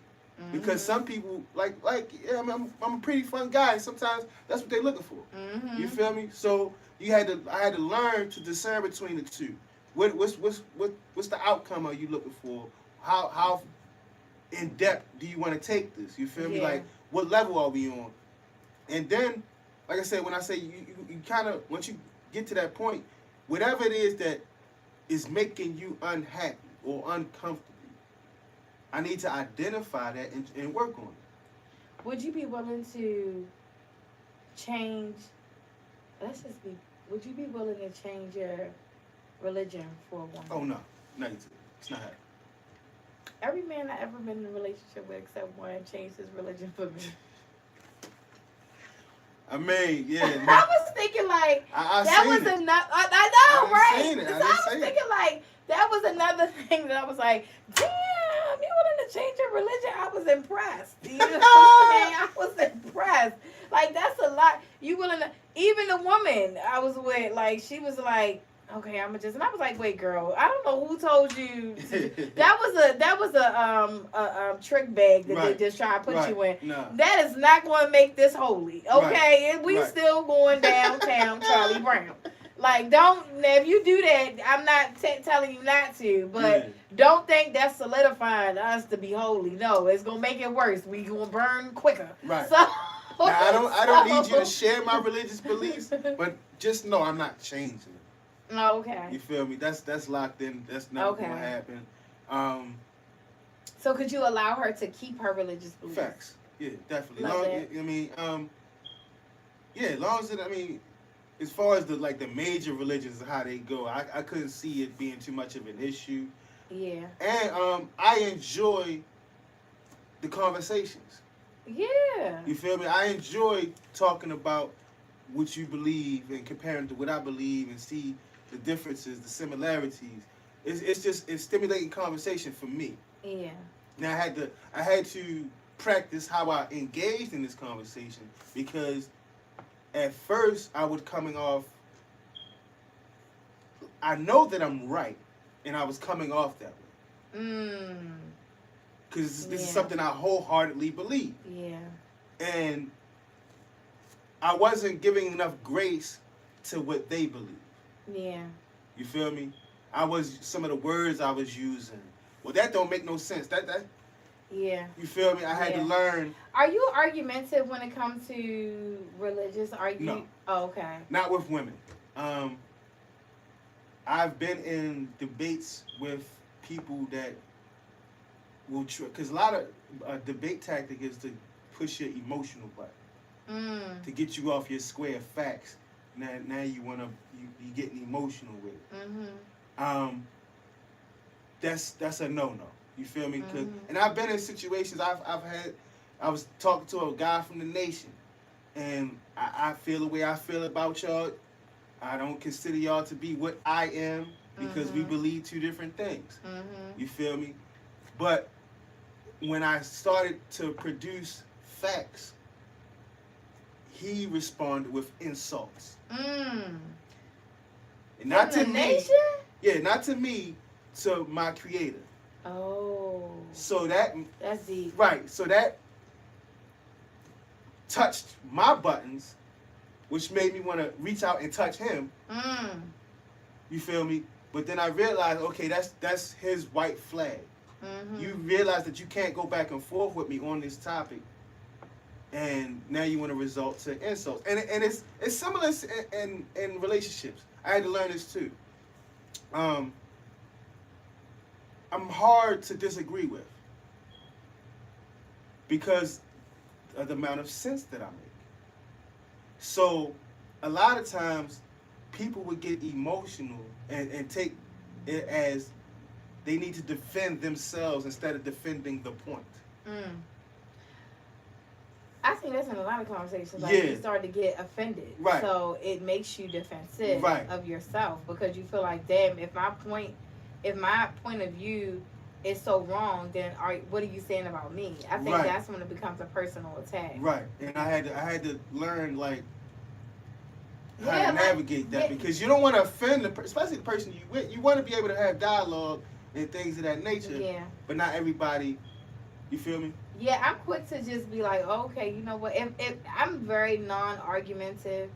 Mm-hmm. Because some people, yeah, I'm a pretty fun guy. Sometimes that's what they're looking for. Mm-hmm. You feel me? So I had to learn to discern between the two. What's the outcome are you looking for? How in depth do you want to take this? You feel me? Like, what level are we on? And then, like I said, when I say you kind of, once you get to that point, whatever it is that is making you unhappy or uncomfortable, I need to identify that and work on it. Would you be willing to change? Would you be willing to change your religion for a woman? Oh no, it's not happening. Every man I ever been in a relationship with except one changed his religion for me. I mean, yeah. I was thinking like that was enough. I know, right? So I was thinking like that was another thing that I was like, damn, you willing to change your religion? I was impressed. You know what I'm saying? I was impressed. Like, that's a lot. You willing to, even the woman I was with, like, she was like, okay, and I was like, wait, girl, I don't know who told you that was a trick bag that they just try to put you in. No. That is not going to make this holy, okay? And we still going downtown Charlie Brown. Like, if you do that, I'm not telling you not to, but don't think that's solidifying us to be holy. No, it's going to make it worse. We going to burn quicker. Right. So, now, I don't need you to share my religious beliefs, but just know I'm not changing it. Oh, okay. You feel me? That's locked in. That's not going to happen. So could you allow her to keep her religious beliefs? Facts. Yeah, definitely. As long as as far as the major religions and how they go, I couldn't see it being too much of an issue. Yeah. And I enjoy the conversations. Yeah. You feel me? I enjoy talking about what you believe and comparing to what I believe and see the differences, the similarities. It's stimulating conversation for me. Yeah. Now I had to practice how I engaged in this conversation, because at first I was coming off, I know that I'm right, and I was coming off that way. Because this is Yeah. something I wholeheartedly believe. Yeah. And I wasn't giving enough grace to what they believe. Yeah. You feel me? Some of the words I was using. Well, that don't make no sense. That Yeah. you feel me? I had to Yeah. learn. Are you argumentative when it comes to religious? Are you? No. Oh, okay. Not with women. I've been in debates with people that will because a lot of debate tactic is to push your emotional button to get you off your square facts. Now you getting emotional with it. That's a no. You feel me? And I've been in situations I was talking to a guy from the nation, and I feel the way I feel about y'all. I don't consider y'all to be what I am because we believe two different things. You feel me? But when I started to produce facts, he responded with insults. And not to me. Yeah, not to me, to my creator. Oh. So that's deep. Right. So that touched my buttons, which made me want to reach out and touch him. You feel me? But then I realized, okay, that's his white flag. You realize that you can't go back and forth with me on this topic, and now you want to resort to insults. And it's similar in relationships. I had to learn this too. I'm hard to disagree with because of the amount of sense that I make. So a lot of times people would get emotional and take it as they need to defend themselves instead of defending the point. I think that's in a lot of conversations. Like Yeah. you start to get offended. Right. So it makes you defensive Right. of yourself because you feel like, damn, if my point of view is so wrong, then what are you saying about me? I think Right. that's when it becomes a personal attack. Right. And I had to learn like how Yeah, to navigate that because you don't want to offend especially the person you with. You want to be able to have dialogue and things of that nature. Yeah. But not everybody. You feel me? Yeah, I'm quick to just be like, okay, you know what? If I'm very non-argumentative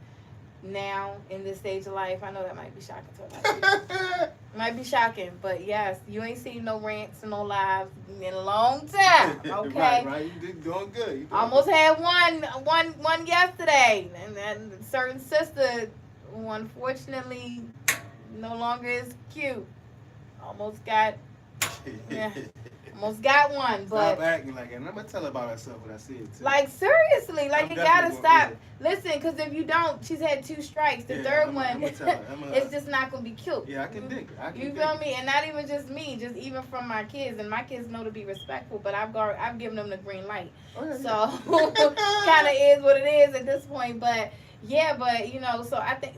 now in this stage of life. I know that might be shocking to a lot of people. Might be shocking, but yes, you ain't seen no rants and no lives in a long time. Okay, right. You doing good. You doing almost good. had one yesterday, and then a certain sister, who unfortunately no longer is cute. Almost got. Yeah. Almost got one, but stop acting like it. And I'm gonna tell her about herself when I see it too. like seriously, like I'm it gotta definitely stop. gonna- Listen, because if you don't, she's had 2 strikes. The Yeah, third I'm one, gonna tell her. it's just not gonna be cute. Yeah, I can dig it. I can You dig feel it. me? And not even just me, just even from my kids. And my kids know to be respectful, but I've given them the green light. Oh, yeah, So kind of is what it is at this point. But yeah, but you know, so I think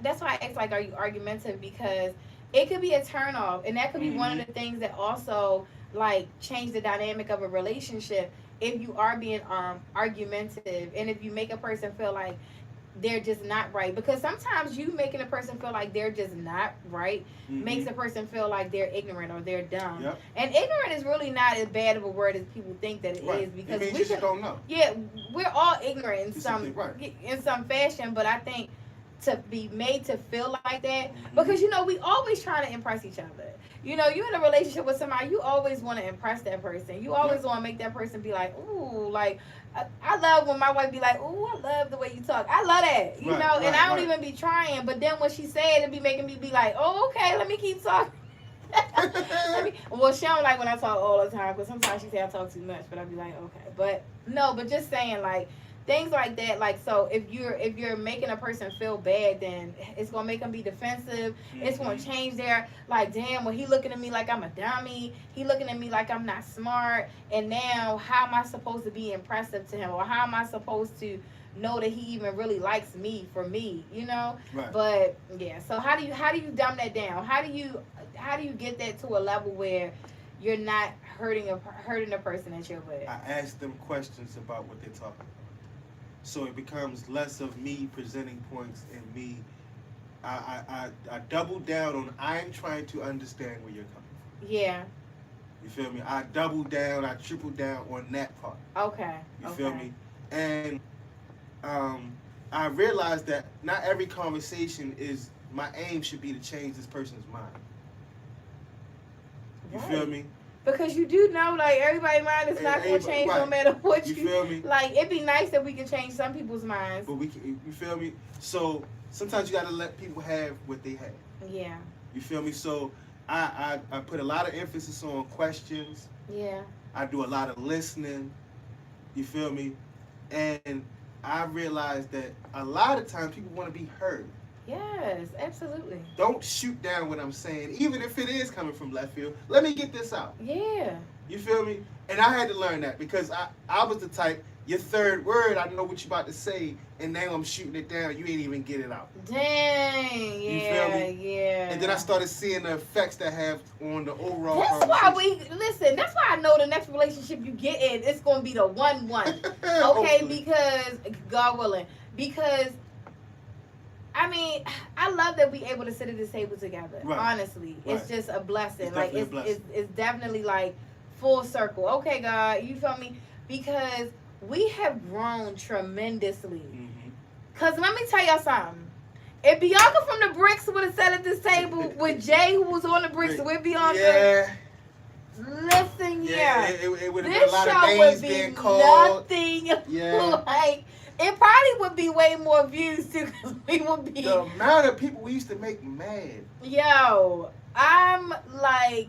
that's why I asked, like, are you argumentative? Because it could be a turn off, and that could be one of the things that also like change the dynamic of a relationship if you are being argumentative, and if you make a person feel like they're just not right. Because sometimes you making a person feel like they're just not right makes a person feel like they're ignorant or they're dumb. Yep. And ignorant is really not as bad of a word as people think that it is, because it means we you just don't know. yeah, we're all ignorant in It's some right. in some fashion, but I think to be made to feel like that, because you know we always trying to impress each other. You know, you in a relationship with somebody, you always want to impress that person. You always want to make that person be like, ooh, like I love when my wife be like, ooh, I love the way you talk. I love that, you know, and I don't even be trying, but then when she said it, be making me be like, oh, okay, let me keep talking. Well, she don't like when I talk all the time, because sometimes she say I talk too much, but I be like, okay, but no, but just saying, like, things like that. Like, so if you're making a person feel bad, then it's gonna make them be defensive. It's gonna change their, like, damn, well, he looking at me like I'm a dummy, he looking at me like I'm not smart, and now how am I supposed to be impressive to him, or how am I supposed to know that he even really likes me for me, you know? Right. But yeah, so how do you dumb that down? How do you get that to a level where you're not hurting the person that you're with? I ask them questions about what they're talking about. So it becomes less of me presenting points and me. I double down on I'm trying to understand where you're coming from. Yeah. You feel me? I double down, I triple down on that part. Okay. You feel me? And I realized that not every conversation is my aim should be to change this person's mind. You feel me? Because you do know, like, everybody's mind is not going to change no matter what you feel me? Like, it'd be nice that we can change some people's minds. But we can, you feel me? So sometimes you got to let people have what they have. Yeah. You feel me? So I put a lot of emphasis on questions. Yeah. I do a lot of listening. You feel me? And I realized that a lot of times people want to be heard. Yes, absolutely. Don't shoot down what I'm saying, even if it is coming from left field. Let me get this out. Yeah. You feel me? And I had to learn that because I was the type, your third word, I know what you about to say, and now I'm shooting it down. You ain't even get it out. Dang. You Yeah, feel me? yeah. And then I started seeing the effects that have on the overall That's why that's why I know the next relationship you get in, it's going to be the 1-1. Okay, because, God willing, because, I mean, I love that we able to sit at this table together. Right. Honestly, right. It's just a blessing. It's definitely like full circle. Okay, God, you feel me? Because we have grown tremendously. Mm-hmm. Cause let me tell y'all something. If Beyonka from the Bricks would have sat at this table with Jay, who was on the Bricks with Beyonka, yeah. Listen here. Yeah, it would have been a lot of names being called. Nothing like. It probably would be way more views too, because we would be. The amount of people we used to make mad. Yo, I'm like.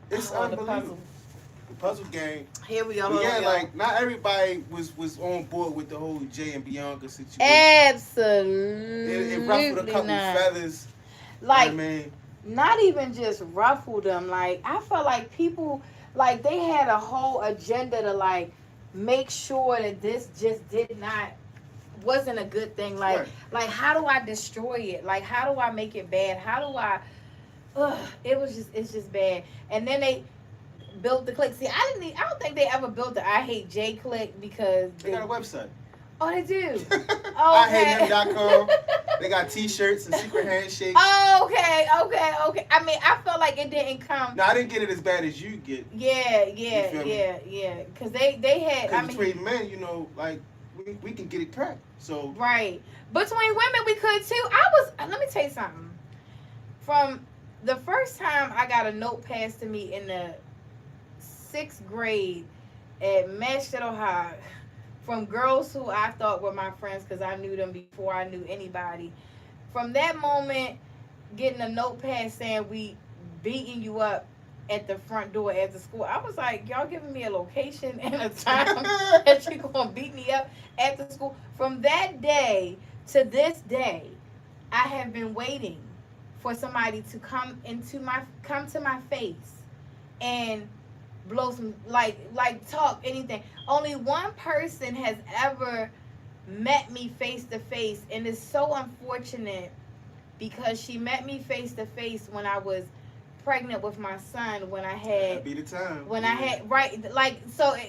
It's unbelievable. The puzzle game. Here we go. Yeah, like not everybody was on board with the whole Jay and Beyonka situation. Absolutely. It ruffled a couple feathers. Like, you know what I mean? Not even just ruffled them. Like, I felt like people, like, they had a whole agenda to like make sure that this just wasn't a good thing. Like, right. Like, how do I destroy it? Like, how do I make it bad? How do I? It's just bad. And then they built the clique. See, I don't think they ever built the I Hate Jay clique because they got a website. Oh, they do. I hate him.com. They got T-shirts and secret handshakes. Oh, okay. I mean, I felt like it didn't come. No, I didn't get it as bad as you get. Yeah. Because they had. Because between men, you know, like we can get it cracked. So right. Between women, we could too. Let me tell you something. From the first time I got a note passed to me in the 6th grade at Matchstead, Ohio. From girls who I thought were my friends because I knew them before I knew anybody. From that moment, getting a notepad saying we beating you up at the front door after school, I was like, y'all giving me a location and a time that you gonna beat me up after school. From that day to this day, I have been waiting for somebody to come to my face and blow some like talk anything. Only one person has ever met me face to face, and it's so unfortunate because she met me face to face when I was pregnant with my son. When I had that'd be the time. When I had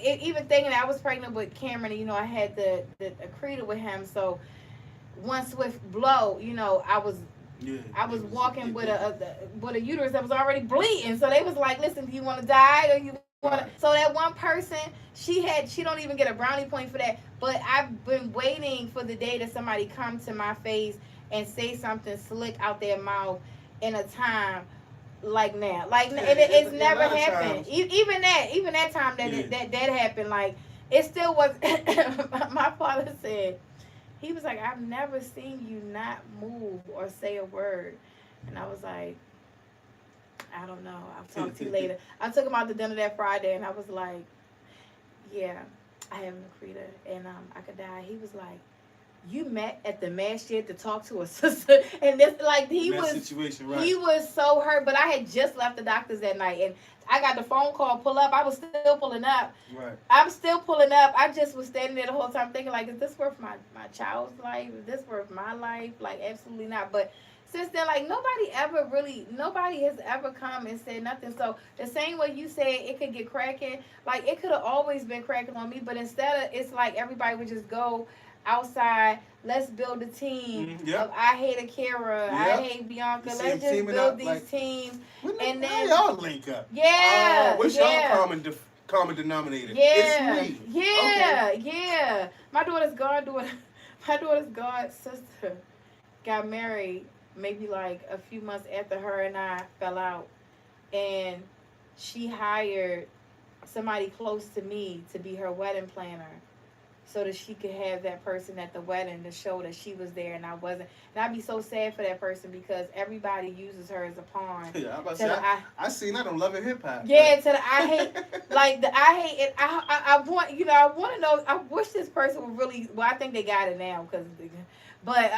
even thinking that I was pregnant with Cameron, you know, I had the accreta with him. So one swift blow, you know, I was walking with a uterus that was already bleeding. So they was like, listen, do you want to die or you want to? So that one person, she don't even get a brownie point for that. But I've been waiting for the day that somebody come to my face and say something slick out their mouth in a time like now. Like, yeah, it's never happened. Even that time that happened, like, it still was. My father said, he was like, I've never seen you not move or say a word. And I was like, I don't know. I'll talk to you later. I took him out to dinner that Friday, and I was like, yeah, I have an accreta, and I could die. He was like, you met at the mass shed to talk to a sister, and this like he was so hurt. But I had just left the doctor's that night, and I got the phone call, pull up. I was still pulling up. Right. I'm still pulling up. I just was standing there the whole time thinking, like, is this worth my child's life? Is this worth my life? Like, absolutely not. But since then, like, nobody has ever come and said nothing. So the same way you said it could get cracking, like, it could have always been cracking on me. But instead of, it's like everybody would just go outside. Let's build a team of Yep. I hate Akira, I Yep. hate You Beyonka. see Let's them just teaming build up these like. teams, When and how then y'all link up? yeah, What's y'all yeah. common denominator? It's Yeah, me. Okay. yeah, yeah. My daughter's god sister got married maybe like a few months after her and I fell out, and she hired somebody close to me to be her wedding planner so that she could have that person at the wedding to show that she was there and I wasn't. And I'd be so sad for that person because everybody uses her as a pawn. Yeah, I'm about to To say, the I seen that on Love and Hip Hop. yeah, to the I hate, like the I hate it. I want, I want to know. I wish this person would really. Well, I think they got it now because, but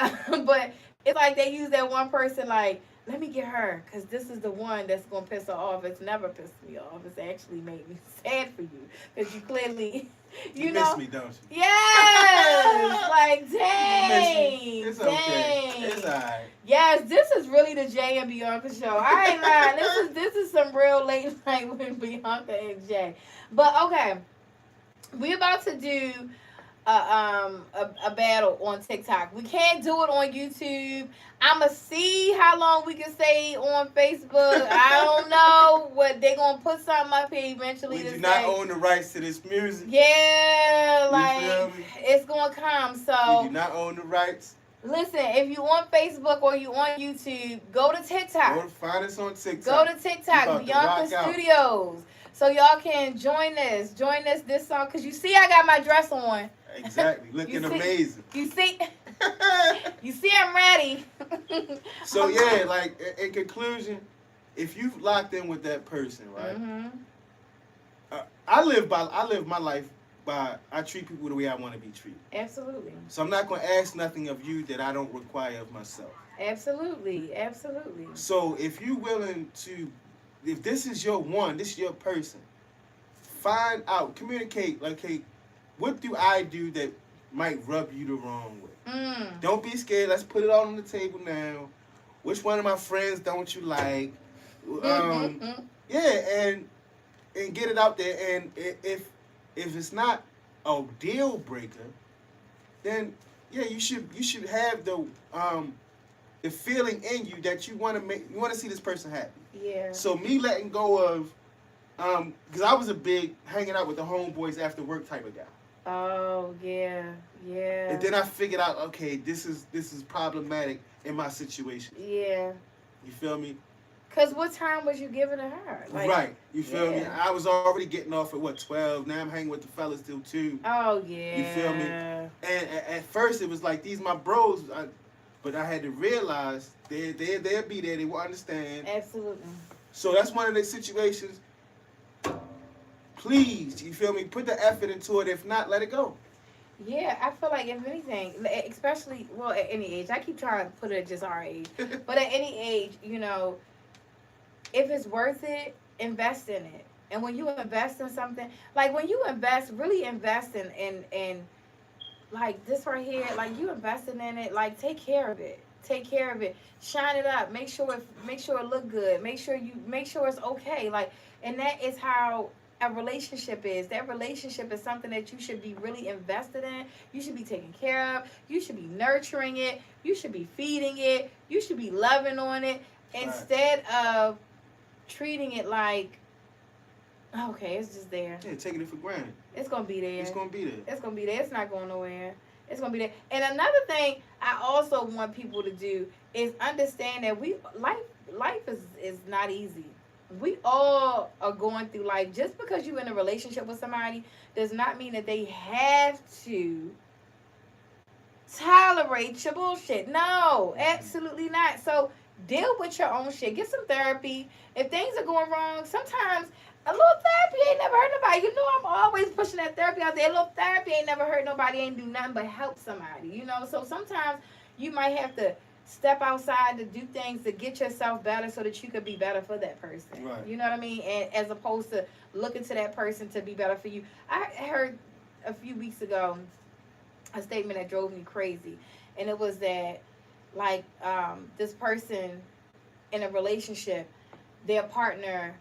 but it's like they use that one person like, let me get her because this is the one that's gonna piss her off. It's never pissed me off. It's actually made me sad for you because you clearly, You you miss know. me, don't you? Yes, like You miss me. dang, It's okay. dang. It's alright. Yes, this is really the Jay and Beyonka show. I ain't lying. This is some real late night with Beyonka and Jay. But okay, we about to do a battle on TikTok. We can't do it on YouTube. I'ma see how long we can stay on Facebook. I don't know what they gonna put something up here eventually We to do say. not own the rights to this music. Yeah, You feel like me? it's gonna come. We So do not own the rights. listen, if you on Facebook or you on YouTube, go to TikTok. Go to find us on TikTok. Go to TikTok, about to Beyonka rock out. Studios. So y'all can join this song. Cause you see I got my dress on. Exactly. Looking You see- amazing. You see you see I'm ready. So yeah, like in conclusion, if you've locked in with that person, right? Mm-hmm. I live my life by I treat people the way I want to be treated. Absolutely. So I'm not going to ask nothing of you that I don't require of myself. Absolutely. Absolutely. So if you're willing to, if this is your one, this is your person, find out, communicate. Like, hey, what do I do that might rub you the wrong way? Don't be scared. Let's put it all on the table now. Which one of my friends don't you like? Yeah, and get it out there. And if it's not a deal breaker, then yeah, you should have the feeling in you that you want to see this person happy. Yeah. So me letting go of because I was a big hanging out with the homeboys after work type of guy. Oh yeah. Yeah. And then I figured out, okay, this is problematic in my situation. Yeah. You feel me? Cause what time was you giving to her? Like, Right. You feel me? yeah. I was already getting off at what 12. Now I'm hanging with the fellas till 2. Oh yeah. You feel me? And at first it was like these my bros, but I had to realize they'll be there. They will understand. Absolutely. So that's one of the situations. Please, you feel me? Put the effort into it. If not, let it go. Yeah, I feel like if anything, especially well at any age, I keep trying to put it at just our age, but at any age, if it's worth it, invest in it. And when you invest in something, like when you invest, really invest in like this right here, like you investing in it, like take care of it. Take care of it. Shine it up. Make sure it look good. Make sure it's okay. Like, and that is how a relationship is. That relationship is something that you should be really invested in. You should be taking care of. You should be nurturing it. You should be feeding it. You should be loving on it instead of treating it like, okay, it's just there. Yeah, taking it for granted. It's gonna be there. It's gonna be there. It's gonna be there. It's not going nowhere. It's gonna be there. And another thing I also want people to do is understand that life is not easy. We all are going through life. Just because you're in a relationship with somebody does not mean that they have to tolerate your bullshit. No, absolutely not. So deal with your own shit. Get some therapy. If things are going wrong, sometimes a little therapy ain't never hurt nobody. I'm always pushing that therapy out there. A little therapy ain't never hurt nobody. Ain't do nothing but help somebody. So sometimes you might have to step outside to do things to get yourself better so that you could be better for that person. Right. You know what I mean? And as opposed to looking to that person to be better for you. I heard a few weeks ago a statement that drove me crazy. And it was that, like, this person in a relationship, their partner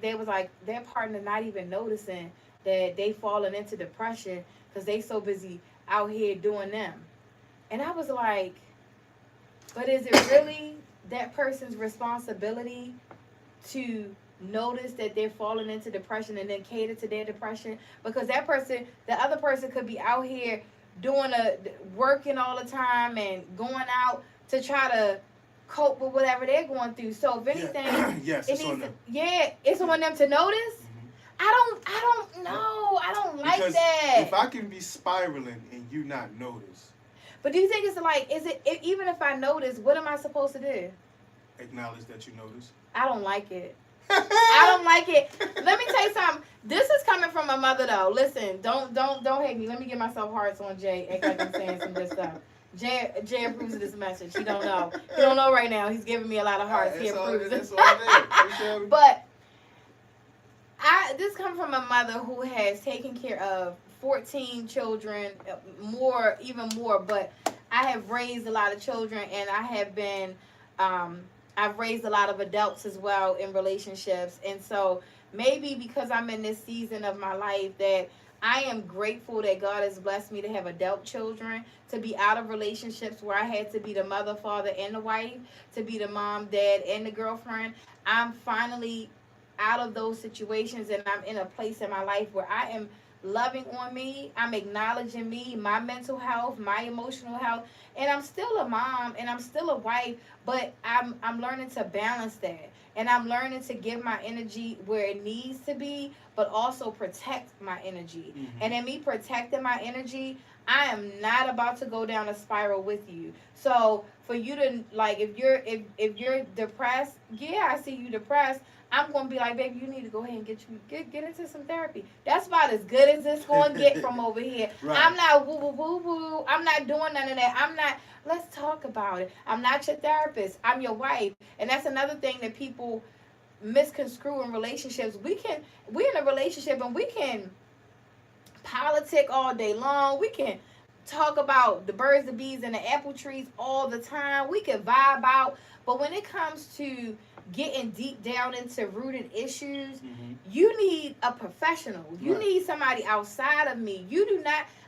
they was like, their partner not even noticing that they falling into depression because they so busy out here doing them. And I was like, but is it really that person's responsibility to notice that they're falling into depression and then cater to their depression? Because that person, the other person could be out here working all the time and going out to try to cope with whatever they're going through. So if anything, yes, it's on them. It's on them to notice. I don't know. I don't like because that. If I can be spiraling and you not notice. But do you think it's like, even if I notice, what am I supposed to do? Acknowledge that you notice. I don't like it. I don't like it. Let me tell you something. This is coming from my mother though. Listen, don't hate me. Let me give myself hearts on Jay. Act like I'm saying some good stuff. Jay approves of this message. He don't know. He don't know right now. He's giving me a lot of hearts. He approves. But this comes from a mother who has taken care of 14 children, even more. But I have raised a lot of children, and I have been, I've raised a lot of adults as well in relationships. And so maybe because I'm in this season of my life that I am grateful that God has blessed me to have adult children, to be out of relationships where I had to be the mother, father, and the wife, to be the mom, dad, and the girlfriend. I'm finally out of those situations, and I'm in a place in my life where I am loving on me. I'm acknowledging me, my mental health, my emotional health, and I'm still a mom and I'm still a wife, but I'm learning to balance that. And I'm learning to give my energy where it needs to be, but also protect my energy. Mm-hmm. And in me protecting my energy, I am not about to go down a spiral with you. So for you to, like, if you're depressed, yeah, I see you depressed. I'm going to be like, baby, you need to go ahead and get into some therapy. That's about as good as it's going to get from over here. Right. I'm not woo, woo, woo, woo. I'm not doing none of that. Let's talk about it. I'm not your therapist. I'm your wife. And that's another thing that people misconstrue in relationships. We're in a relationship and we can politic all day long. We can talk about the birds, the bees, and the apple trees all the time. We can vibe out. But when it comes to getting deep down into rooted issues, you need a professional. You need somebody outside of me.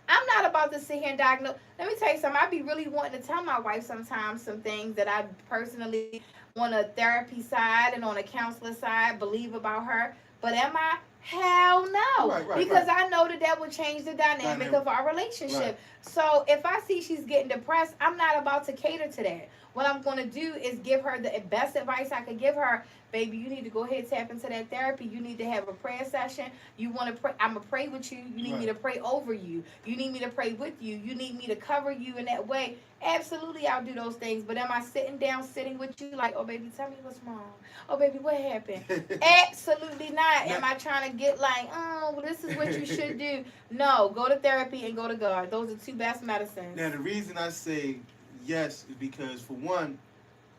I'm not about to sit here and diagnose. Let me tell you something. I be really wanting to tell my wife sometimes some things that I personally, on a therapy side and on a counselor side, believe about her. But am I? Hell no. Because I know that would change the dynamic of our relationship. Right. So if I see she's getting depressed, I'm not about to cater to that. What I'm going to do is give her the best advice I could give her. Baby, you need to go ahead, tap into that therapy. You need to have a prayer session. You want to pray? I'm going to pray with you. You need me to pray over you. You need me to pray with you. You need me to cover you in that way. Absolutely, I'll do those things. But am I sitting with you like, oh, baby, tell me what's wrong? Oh, baby, what happened? Absolutely not. Am I trying to get like, oh, well, this is what you should do? No, go to therapy and go to God. Those are two best medicines. Now, the reason I say yes is because, for one,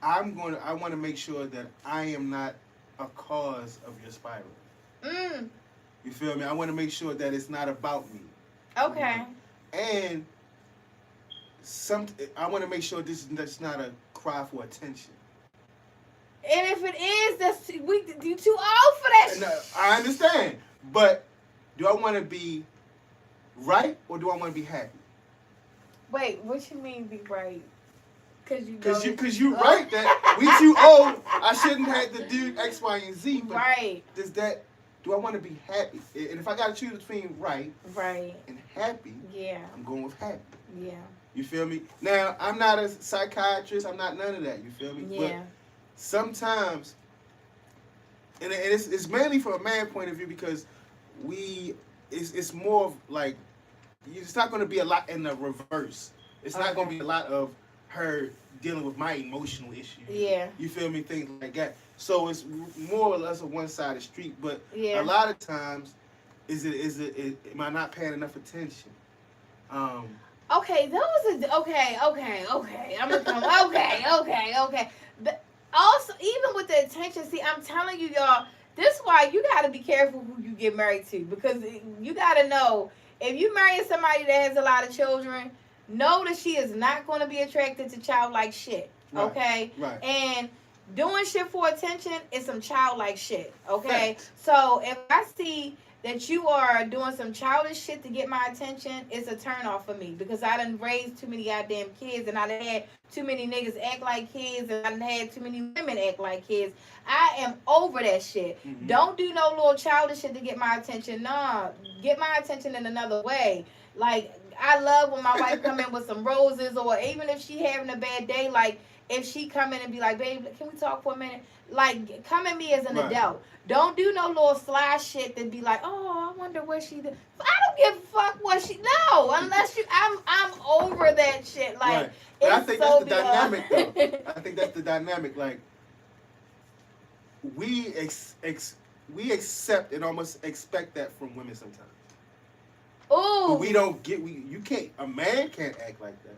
I want to make sure that I am not a cause of your spiral. You feel me? I want to make sure that it's not about me. Okay. And I want to make sure that's not a cry for attention. And if it is, you too old for that. No, I understand, but do I want to be right or do I want to be happy? Wait, what you mean be right? Because you right that we too old. I shouldn't have to do X, Y, and Z. But right. Do I want to be happy? And if I got to choose between right and happy, I'm going with happy. Yeah. You feel me? Now, I'm not a psychiatrist. I'm not none of that. You feel me? Yeah. But sometimes, and it's mainly from a man point of view because it's more of like, it's not going to be a lot in the reverse. It's not going to be a lot of her dealing with my emotional issues. Yeah. You feel me? Things like that. So it's more or less a one-sided street. But a lot of times, am I not paying enough attention? Okay, okay. I'm gonna come. Okay. But also, even with the attention, see, I'm telling you, y'all, this is why you got to be careful who you get married to, because you got to know if you marry somebody that has a lot of children, know that she is not going to be attracted to childlike shit. Okay, right. And doing shit for attention is some childlike shit. Okay, Thanks. so if I see that you are doing some childish shit to get my attention, it's a turn off for me because I done raised too many goddamn kids and I done had too many niggas act like kids and I done had too many women act like kids. I am over that shit. Mm-hmm. Don't do no little childish shit to get my attention. Nah, get my attention in another way. Like, I love when my wife come in with some roses, or even if she having a bad day, like, if she come in and be like, babe, can we talk for a minute? Like, come at me as an Right. adult. Don't do no little sly shit that be like, oh, I wonder what she did. I don't give a fuck what she. No, unless you. I'm over that shit. Like, Right. But I think so that's the dynamic, though. I think that's the dynamic. Like, we we accept and almost expect that from women sometimes. Ooh, But we don't get. You can't. A man can't act like that.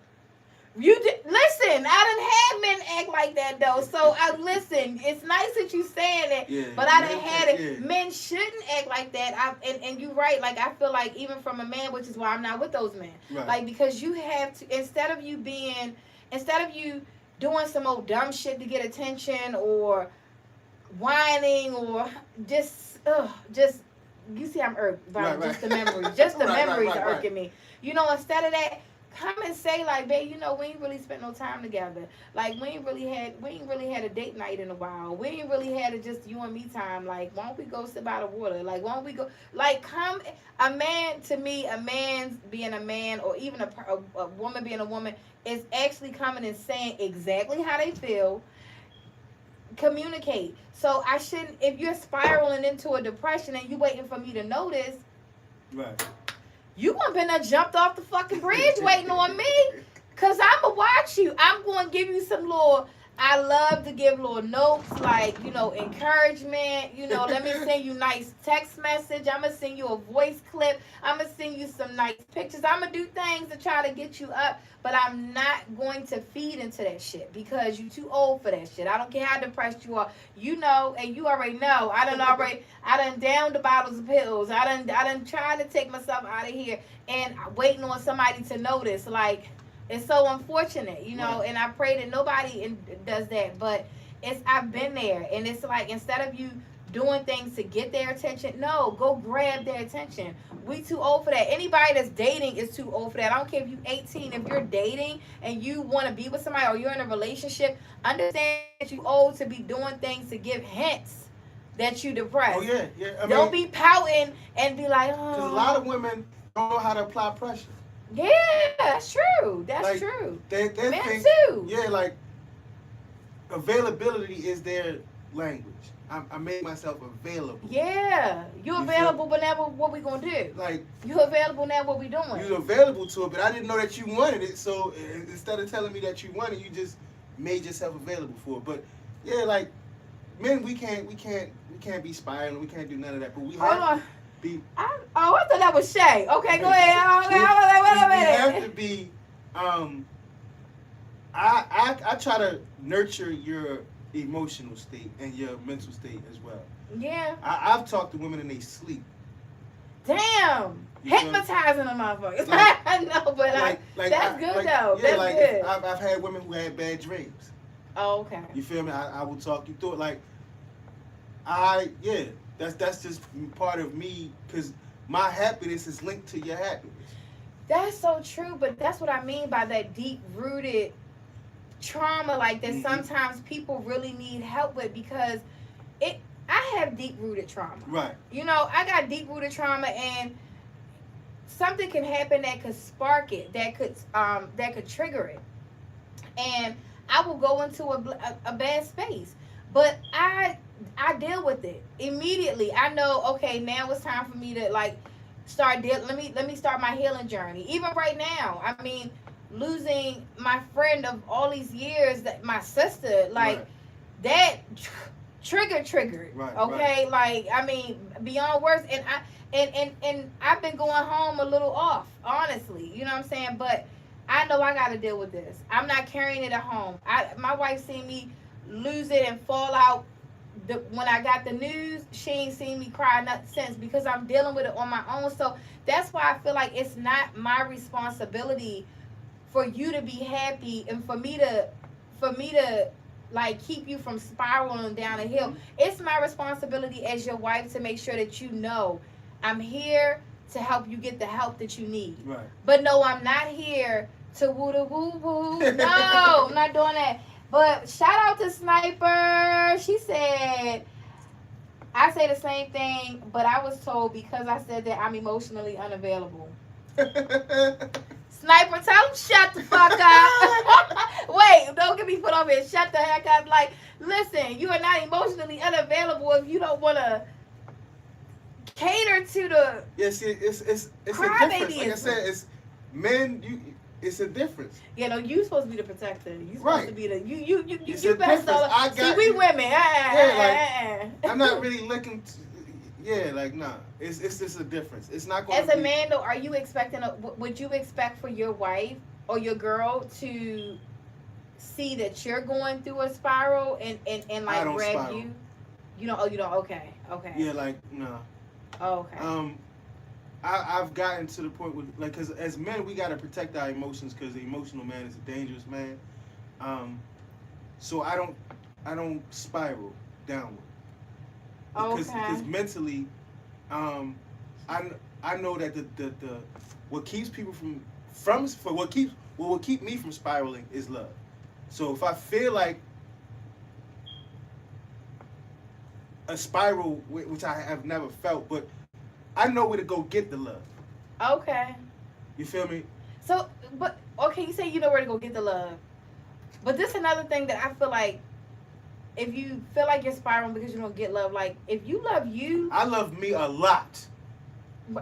you did, listen. I done had men act like that though. So I listen. It's nice that you saying it, Yeah. but I men done had can't- it. yeah. Men shouldn't act like that. And you're right. Like, I feel like even from a man, which is why I'm not with those men. Right. Like, because you have to, instead of you doing some old dumb shit to get attention, or whining, or just you see I'm irked by Right, just right. the memories. Just the Right, memories right, are right. irking me. You know, instead of that, come and say like, babe, you know, we ain't really spent no time together. Like, we ain't really had a date night in a while. We ain't really had a just you and me time. Like, why don't we go sit by the water? Like, why don't we go? Like, come. A man, to me, a man's being a man, or even a woman being a woman, is actually coming and saying exactly how they feel. Communicate. So I shouldn't. If you're spiraling into a depression and you waiting for me to notice, Right. you wouldn't been there jumped off the fucking bridge waiting on me. Cause I'ma watch you. I'm gonna give you some little. I love to give little notes, like, you know, encouragement. You know, let me send you nice text message. I'ma send you a voice clip. I'ma send you some nice pictures. I'ma do things to try to get you up. But I'm not going to feed into that shit because you too old for that shit. I don't care how depressed you are. You know, and you already know. I done downed the bottles of pills. I done tried to take myself out of here and waiting on somebody to notice. Like, it's so unfortunate, you know, Right. and I pray that nobody does that. But I've been there, and it's like, instead of you doing things to get their attention, no, go grab their attention. We too old for that. Anybody that's dating is too old for that. I don't care if you're 18. If you're dating and you want to be with somebody, or you're in a relationship, understand that you old to be doing things to give hints that you depressed. Oh yeah, yeah. I Don't mean, be pouting and be like, oh. because a lot of women don't know how to apply pressure. Yeah, that's true. That's Like, true. They Men think, too. yeah, like, availability is their language. I make myself available. Yeah, you You available, but now what we gonna do? Like, You available now? What we doing? you're available to it, but I didn't know that you wanted it. So instead of telling me that you wanted, you just made yourself available for it. But yeah, like, men, we can't be spiraling. We can't do none of that. But we Hold have on. to be. I thought that was Shay. Okay, go ahead. I was like, We wait a have minute. to be. I try to nurture your emotional state and your mental state as well. Yeah. I've talked to women in their sleep. Damn. You feel me? Hypnotizing the motherfuckers. Like- I know, but that's good though. Yeah, That's like good. I've had women who had bad dreams. Oh, okay. You feel me? I will talk you through it. Like, that's just part of me, because my happiness is linked to your happiness. That's so true, but that's what I mean by that deep rooted trauma, like that. Mhm. Sometimes people really need help with, because I have deep rooted trauma. Right. You know, I got deep rooted trauma, and something can happen that could spark it, that could trigger it, and I will go into a bad space. But I deal with it immediately. I know, okay, now it's time for me to like start let me start my healing journey. Even right now, I mean, losing my friend of all these years, that my sister, like, Right. that triggered. Right, Okay, like, I mean, beyond words. And I've been going home a little off, honestly. You know what I'm saying? But I know I got to deal with this. I'm not carrying it at home. My wife seen me lose it and fall out. When I got the news, she ain't seen me cry nothing since, because I'm dealing with it on my own. So that's why I feel like it's not my responsibility for you to be happy, and for me to like keep you from spiraling down a hill. It's my responsibility as your wife to make sure that you know I'm here to help you get the help that you need. Right. But no, I'm not here to woo the woo woo. No, I'm not doing that. But shout out to Sniper. She said, I say the same thing, but I was told because I said that I'm emotionally unavailable. Sniper, tell him shut the fuck up. Wait, don't get me put off here. Shut the heck up. Like, listen, you are not emotionally unavailable if you don't want to cater to the Yes, it's a difference. Like I said, it's men. It's a difference. You know, you supposed to be the protector. You supposed Right. to be the you It's you a best difference. all. See, we women. I'm not really looking. Like nah. It's just a difference. It's not going. As a man, though, are you expecting? Would you expect for your wife or your girl to see that you're going through a spiral and like grab spiral. you? You don't. Oh, you don't. Okay. Okay. Yeah, like nah. Oh, okay. I've gotten to the point where, like, because as men, we got to protect our emotions because the emotional man is a dangerous man. So I don't spiral downward. Because mentally, I know that the what keeps people what will keep me from spiraling is love. So if I feel like a spiral, which I have never felt, but I know where to go get the love. Okay. You feel me? So, but okay, you say you know where to go get the love, but this is another thing that I feel like if you feel like you're spiraling because you don't get love, like if you love you, I love me a lot.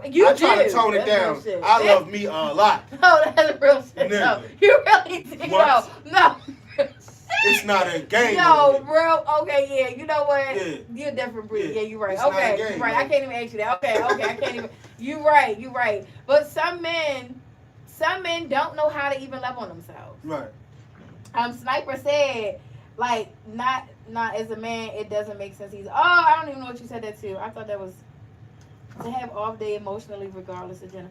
You I try to tone it down. I love me a lot. Oh, that's real shit. No, you really do. No. It's not a game. No, bro. Okay, yeah. You know what? Yeah. You're a different breed. Yeah, you're right. It's okay, not a game, you're right. man. I can't even ask you that. Okay, I can't even. You're right. But some men don't know how to even love on themselves. Right. Sniper said, like, not as a man, it doesn't make sense. I don't even know what you said that to. I thought that was to have off day emotionally, regardless of gender.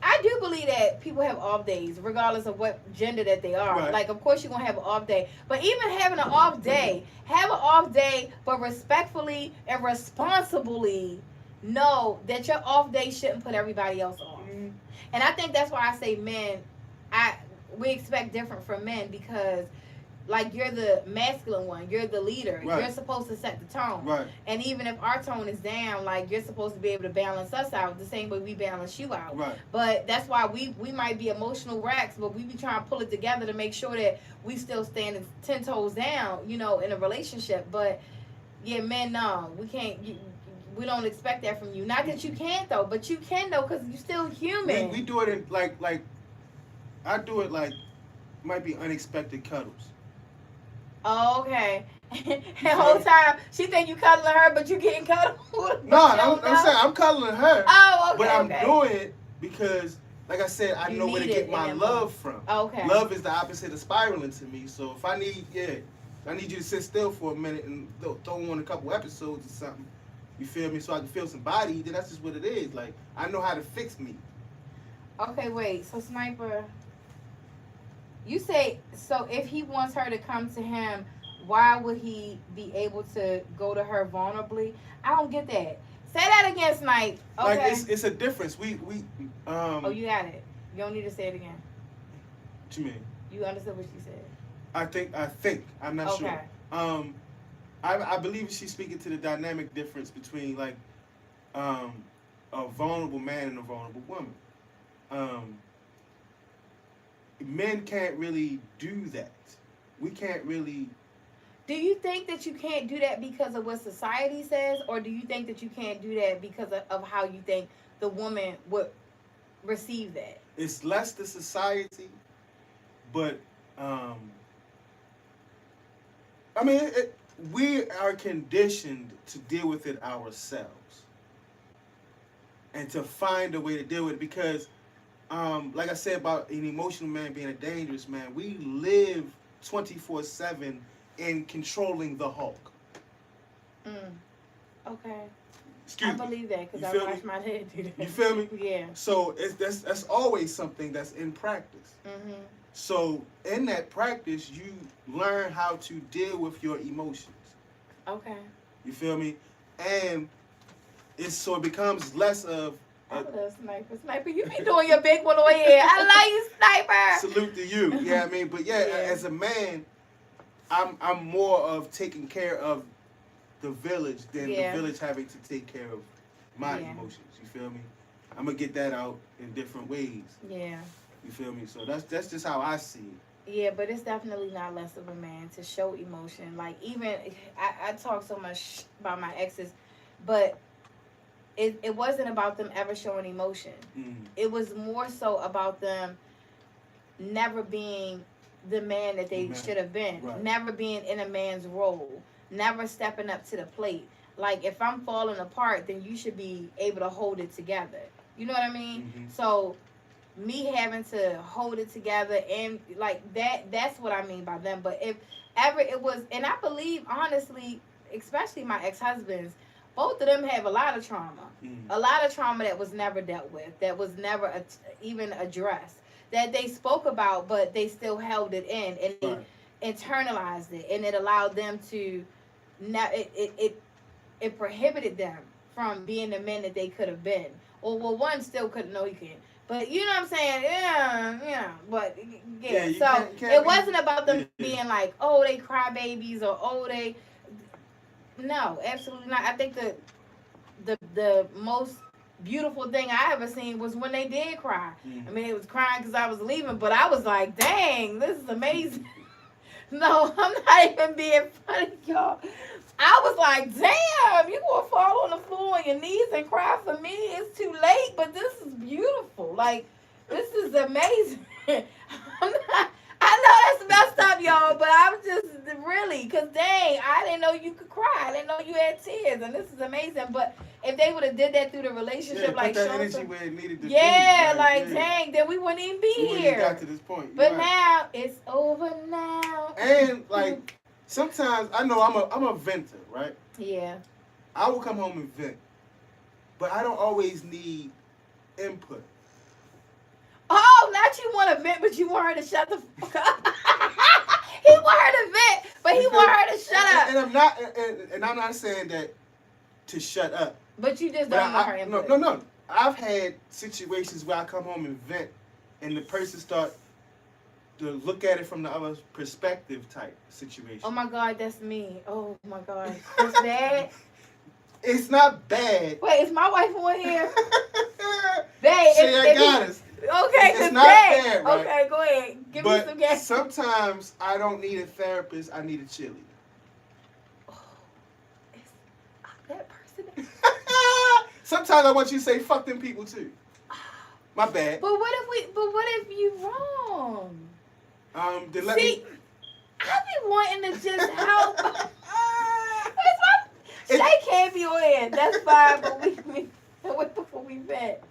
I do believe that people have off days, regardless of what gender that they are. Right. Like, of course, you're going to have an off day. But even having an off day, have an off day, but respectfully and responsibly know that your off day shouldn't put everybody else off. Mm-hmm. And I think that's why I say men, we expect different from men because, like, you're the masculine one. You're the leader. Right. You're supposed to set the tone. Right. And even if our tone is down, like, you're supposed to be able to balance us out the same way we balance you out. Right. But that's why we might be emotional wrecks, but we be trying to pull it together to make sure that we still standing 10 toes down, you know, in a relationship. But, yeah, men, no. We can't. We don't expect that from you. Not that you can't, though, but you can, though, because you're still human. We do it in, like, I do it, like, might be unexpected cuddles. Oh, okay. The whole time she think you cuddling her, but you getting cuddled. No, I'm saying I'm cuddling her. Oh, okay. But I'm doing it because, like I said, I know where to get my love from. Okay. Love is the opposite of spiraling to me. So if I need you to sit still for a minute and throw on a couple episodes or something. You feel me? So I can feel some body. Then that's just what it is. Like I know how to fix me. Okay, wait. So Sniper, you say so if he wants her to come to him, why would he be able to go to her vulnerably? I don't get that. Say that again, Snipe. Okay. Like it's a difference. We Oh, you got it. You don't need to say it again. What you mean? You understood what she said. I think. I'm not sure. I believe she's speaking to the dynamic difference between like a vulnerable man and a vulnerable woman. Men can't really do that. We can't really. Do you think that you can't do that because of what society says, or do you think that you can't do that because of how you think the woman would receive that? It's less the society, but I mean, we are conditioned to deal with it ourselves and to find a way to deal with it because, like I said about an emotional man being a dangerous man, we live 24/7 in controlling the Hulk. Okay. Excuse me. I believe that because I watched my dad do that. You feel me? Yeah. So that's always something that's in practice. Mm-hmm. So in that practice, you learn how to deal with your emotions. Okay. You feel me? And it becomes less of I love Sniper. Sniper, you be doing your big one on here. I love you, Sniper. salute to you. Yeah, I mean, but yeah, as a man, I'm more of taking care of the village than the village having to take care of my emotions. You feel me? I'm gonna get that out in different ways. Yeah. You feel me? So that's just how I see it. Yeah, but it's definitely not less of a man to show emotion. Like, even I talk so much about my exes, but it wasn't about them ever showing emotion. It was more so about them never being the man that they should have been, never being in a man's role, never stepping up to the plate. Like, if I'm falling apart, then you should be able to hold it together. You know what I mean? So me having to hold it together and like that's what I mean by them. But if ever it was, and I believe honestly, especially my ex-husbands, both of them have a lot of trauma. A lot of trauma that was never dealt with, that was never even addressed, that they spoke about, but they still held it in, and they internalized it, and it allowed them to, it prohibited them from being the men that they could have been. Or, well, one still couldn't know he can't. But you know what I'm saying? Yeah. But, so it wasn't about them being like, oh, they cry babies, or, oh, they... No, absolutely not. I think the most beautiful thing I ever seen was when they did cry. I mean, it was crying because I was leaving, but I was like, dang, this is amazing. No, I'm not even being funny, y'all. I was like, damn, you gonna fall on the floor on your knees and cry for me? It's too late, but this is beautiful. Like, this is amazing. I know that's messed up, y'all, but I'm just really, because dang, I didn't know you could cry. I didn't know you had tears, and this is amazing. But if they would have did that through the relationship, like, put that energy where it needed to be. Dang, then we wouldn't even be here. Got to this point. But now it's over now. And like sometimes I know I'm a venter, right? Yeah. I will come home and vent, but I don't always need input. Oh, not you want to vent, but you want her to shut the fuck up. He want her to vent, but he want her to shut up. And I'm not saying that to shut up. But you just don't want her input. No. I've had situations where I come home and vent, and the person start to look at it from the other perspective type situation. Oh my God, that's me. Oh my God, that's bad. It's not bad. Wait, is my wife on here? Babe, I got us. Okay, it's not bad, right? Okay, go ahead. Give me some gas. Sometimes I don't need a therapist. I need a cheerleader. Oh, is that person? Sometimes I want you to say "fuck them people" too. My bad. But what if you wrong? Then let me. I be wanting to just help. Shay can't be on here. That's fine, but wait before we bet.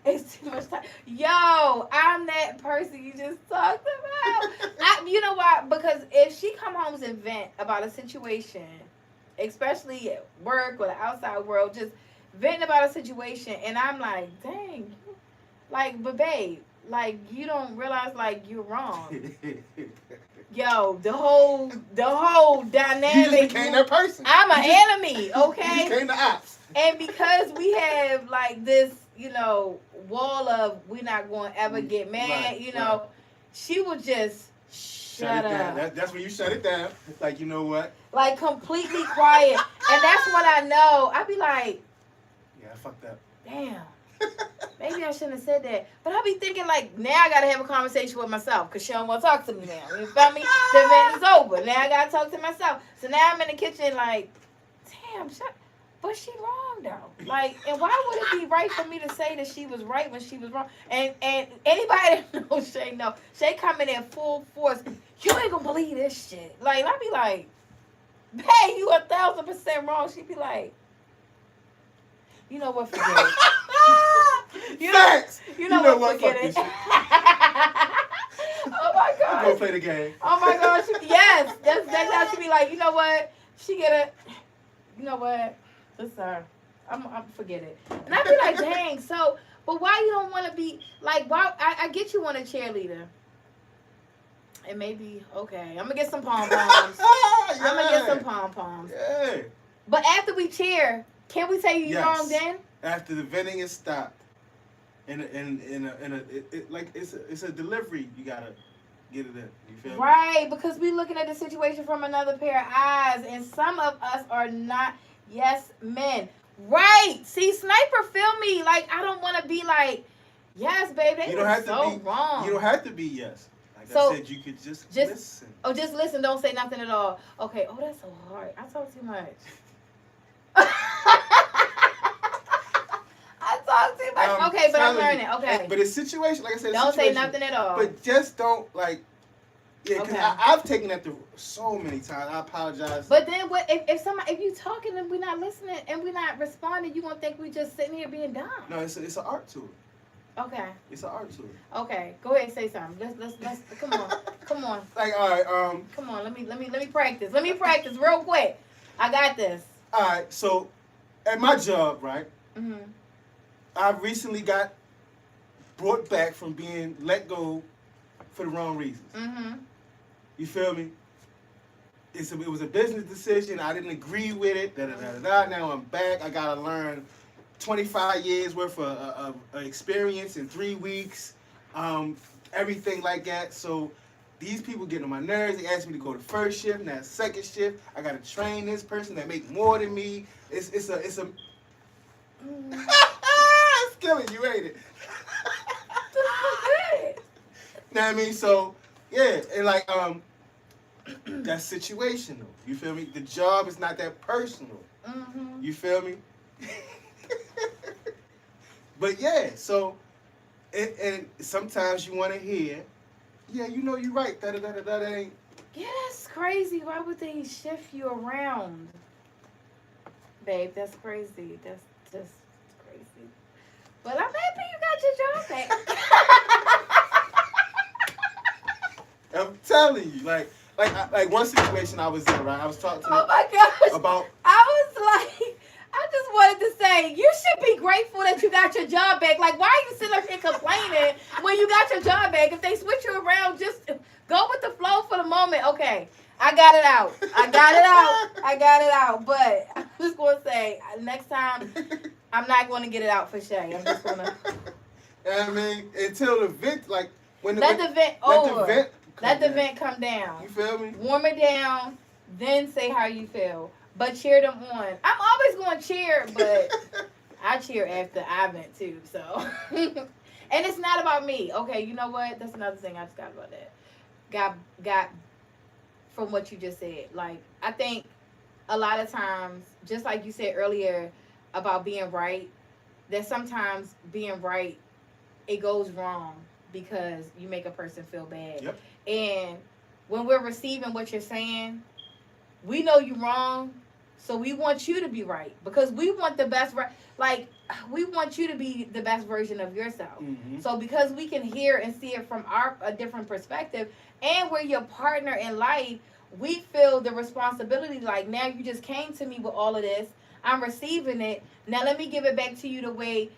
It's too much time. Yo, I'm that person you just talked about. You know why? Because if she come home and vent about a situation, especially at work or the outside world, just venting about a situation, and I'm like, dang, like, but babe, like, you don't realize, like, you're wrong. Yo, the whole dynamic. You just became that person. I'm an enemy, okay? You became the ops. And because we have, like, this, wall of we not going to ever get mad, she would just shut up. Down. That's when you shut it down. Like, you know what? Like, completely quiet. And that's when I know. I be like, yeah, I fucked up. Damn. Maybe I shouldn't have said that. But I be thinking, like, now I got to have a conversation with myself because she don't want to talk to me now. You feel me? The event is over. Now I got to talk to myself. So now I'm in the kitchen like, damn, but she wrong, though. Like, and why would it be right for me to say that she was right when she was wrong? And anybody that knows Shay know. Shay come in there full force. You ain't going to believe this shit. Like, I be like, hey, you 1,000% wrong. She be like, you know what, forget it. You know what, forget it. Oh my God. Go play the game. Oh my God. Yes. That's how she be like, you know what? You know what? This I'm forget it. And I be like, dang, so, but why you don't want to be, like, why, I get you want a cheerleader. And maybe, okay, I'm going to get some pom-poms. I'm going to get some pom-poms. Yeah. But after we cheer, Can we say you Yes. wrong then? After the vending is stopped, it's a delivery. You gotta get it in. You feel me? Right, because we looking at the situation from another pair of eyes, and some of us are not yes men. Right. See, Sniper, feel me. Like, I don't want to be like, yes, babe, they You don't were have so to be. wrong. You don't have to be yes. Like So, I said, you could just listen. Oh, just listen. Don't say nothing at all. Okay. Oh, that's so hard. I talk too much. I talk too much. Okay, but I'm learning. Okay. But it's situation, like I said, Don't say nothing at all. But just don't like. Yeah, because Okay. I've taken that through so many times. I apologize. But then what if you talking and we're not listening and we're not responding, you gonna think we just sitting here being dumb. No, it's an art to it. Okay. It's an art to it. Okay. Go ahead and say something. Let's come on. Come on. Like, all right, Come on, let me practice. Let me practice real quick. I got this. all right, so at my job, right, Mhm. I recently got brought back from being let go for the wrong reasons. Mhm. You feel me? It was a business decision. I didn't agree with it. Now I'm back. I gotta learn 25 years worth of experience in 3 weeks. Everything like that. So these people getting on my nerves. They asked me to go to first shift, now second shift. I gotta train this person that make more than me. It's a it's killing you, ain't it? Good. Know what I mean? So yeah, and like that's situational. You feel me? The job is not that personal. Mhm. You feel me? But yeah, so and sometimes you want to hear, yeah, you know you're right. That ain't. Yeah, that's crazy. Why would they shift you around, babe? That's crazy. That's just crazy. But I'm happy you got your job back. I'm telling you, like one situation I was in, right? I was talking to Oh my gosh. about. I was like, I just wanted to say, you should be grateful that you got your job back. Like, why are you sitting up here complaining when you got your job back? If they switch you around, just go with the flow for the moment. Okay, I got it out. I got it out. But I'm just going to say, next time, I'm not going to get it out for Shay. I'm just going to. I mean, until the vent, like when Let the vent over. Let the down. vent come down. You feel me? Warm it down, then say how you feel. But cheer them on. I'm always going to cheer, but I cheer after I vent too. So, and it's not about me. Okay, you know what? That's another thing I just got about that. Got from what you just said. Like, I think a lot of times, just like you said earlier about being right, that sometimes being right, it goes wrong because you make a person feel bad. Yep. And when we're receiving what you're saying, we know you're wrong, so we want you to be right because we want the best. Like, we want you to be the best version of yourself. Mm-hmm. So because we can hear and see it from a different perspective, and we're your partner in life, we feel the responsibility. Like, now you just came to me with all of this. I'm receiving it. Now let me give it back to you the way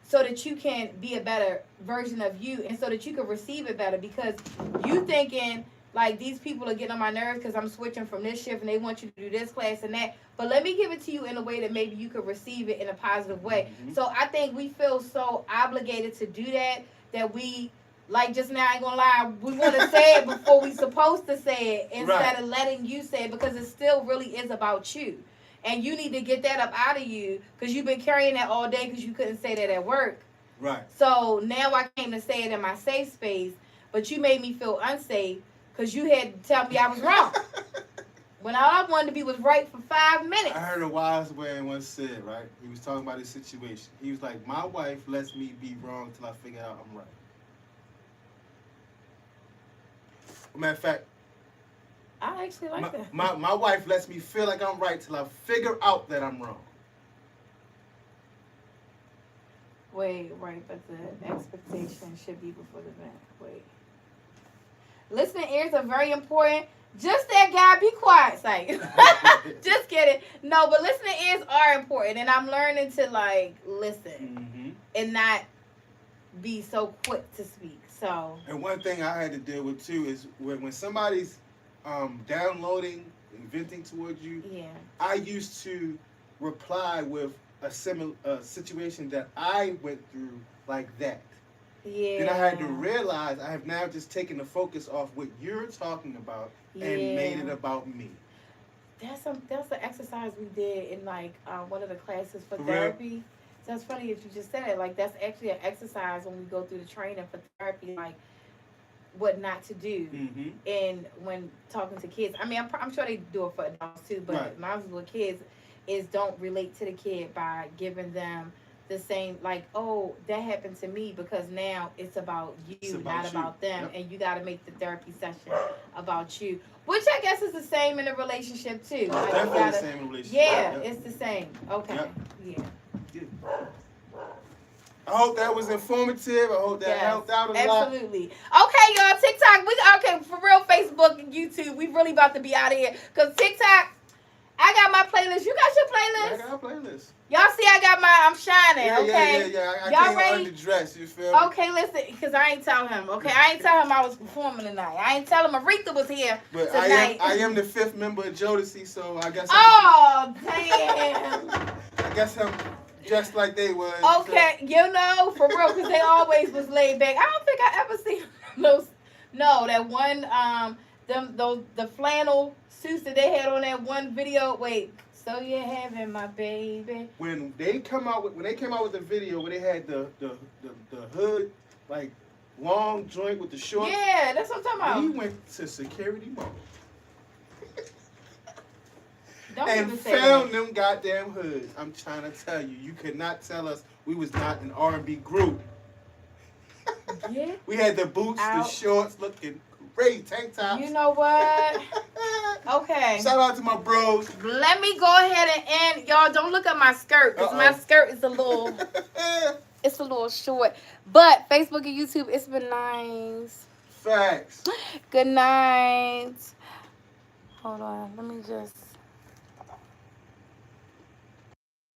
so that you can be a better version of you and so that you can receive it better because you thinking like these people are getting on my nerves because I'm switching from this shift and they want you to do this class and that. But let me give it to you in a way that maybe you could receive it in a positive way. Mm-hmm. So I think we feel so obligated to do that we, like just now, I ain't gonna lie, we want to say it before we supposed to say it instead of letting you say it because it still really is about you. And you need to get that up out of you because you've been carrying that all day because you couldn't say that at work. Right. So now I came to say it in my safe space, but you made me feel unsafe because you had to tell me I was wrong. When all I wanted to be was right for 5 minutes. I heard a wise man once said, right? He was talking about his situation. He was like, my wife lets me be wrong till I figure out I'm right. Matter of fact, I actually like that. my wife lets me feel like I'm right till I figure out that I'm wrong. Wait, right, but the expectation should be before the event. Wait. Listening ears are very important. Just that guy, be quiet, say. Just kidding. No, but listening ears are important, and I'm learning to like listen and not be so quick to speak. So. And one thing I had to deal with too is when somebody's downloading and venting towards you. Yeah. I used to reply with a situation that I went through like that. Yeah. Then I had to realize I have now just taken the focus off what you're talking about and made it about me. That's an exercise we did in like one of the classes for For therapy. So that's funny that you just said it. Like that's actually an exercise when we go through the training for therapy, like what not to do, Mm-hmm. and when talking to kids. I mean, I'm sure they do it for adults too, but Right. mine with kids is don't relate to the kid by giving them the same like, oh, that happened to me, because now it's about you, It's about not you. about them, Yep. and you got to make the therapy session about you, which I guess is the same in a relationship too. It's Like, you definitely gotta, the same relationship. yeah, Yep. it's the same. Okay, Yep. yeah. Yeah. I hope that was informative. I hope that Yes, helped out a lot. absolutely. Okay, y'all, TikTok, okay, for real, Facebook and YouTube, we really about to be out of here. Because TikTok, I got my playlist. You got your Yeah, I playlist? got a playlist. Y'all see I got my, I'm shining, Yeah, okay? yeah. I Y'all came ready? underdressed, you feel me? Okay, listen, because I ain't tell him, okay? I ain't tell him I was performing tonight. I ain't tell him Aretha was here But tonight. I am the 5th member of Jodeci, so I guess Oh, damn. I guess I'm dressed like they was. Okay, you know, for real, because they always was laid back. I don't think I ever seen those. No, that one, the flannel suits that they had on that one video. Wait, so you're having my baby? When they came out with the video where they had the hood, like long joint with the shorts. Yeah, that's what I'm talking We about. went to security mode Don't and even say found that. them goddamn hoods. I'm trying to tell you, you could not tell us we was not an R&B group. Get We had the boots, the out. shorts, looking great, tank tops. You know what? Okay. Shout out to my bros. Let me go ahead and end. Y'all, don't look at my skirt, because my skirt is a little, it's a little short. But Facebook and YouTube, it's been nice. Facts. Good night. Hold on. Let me just.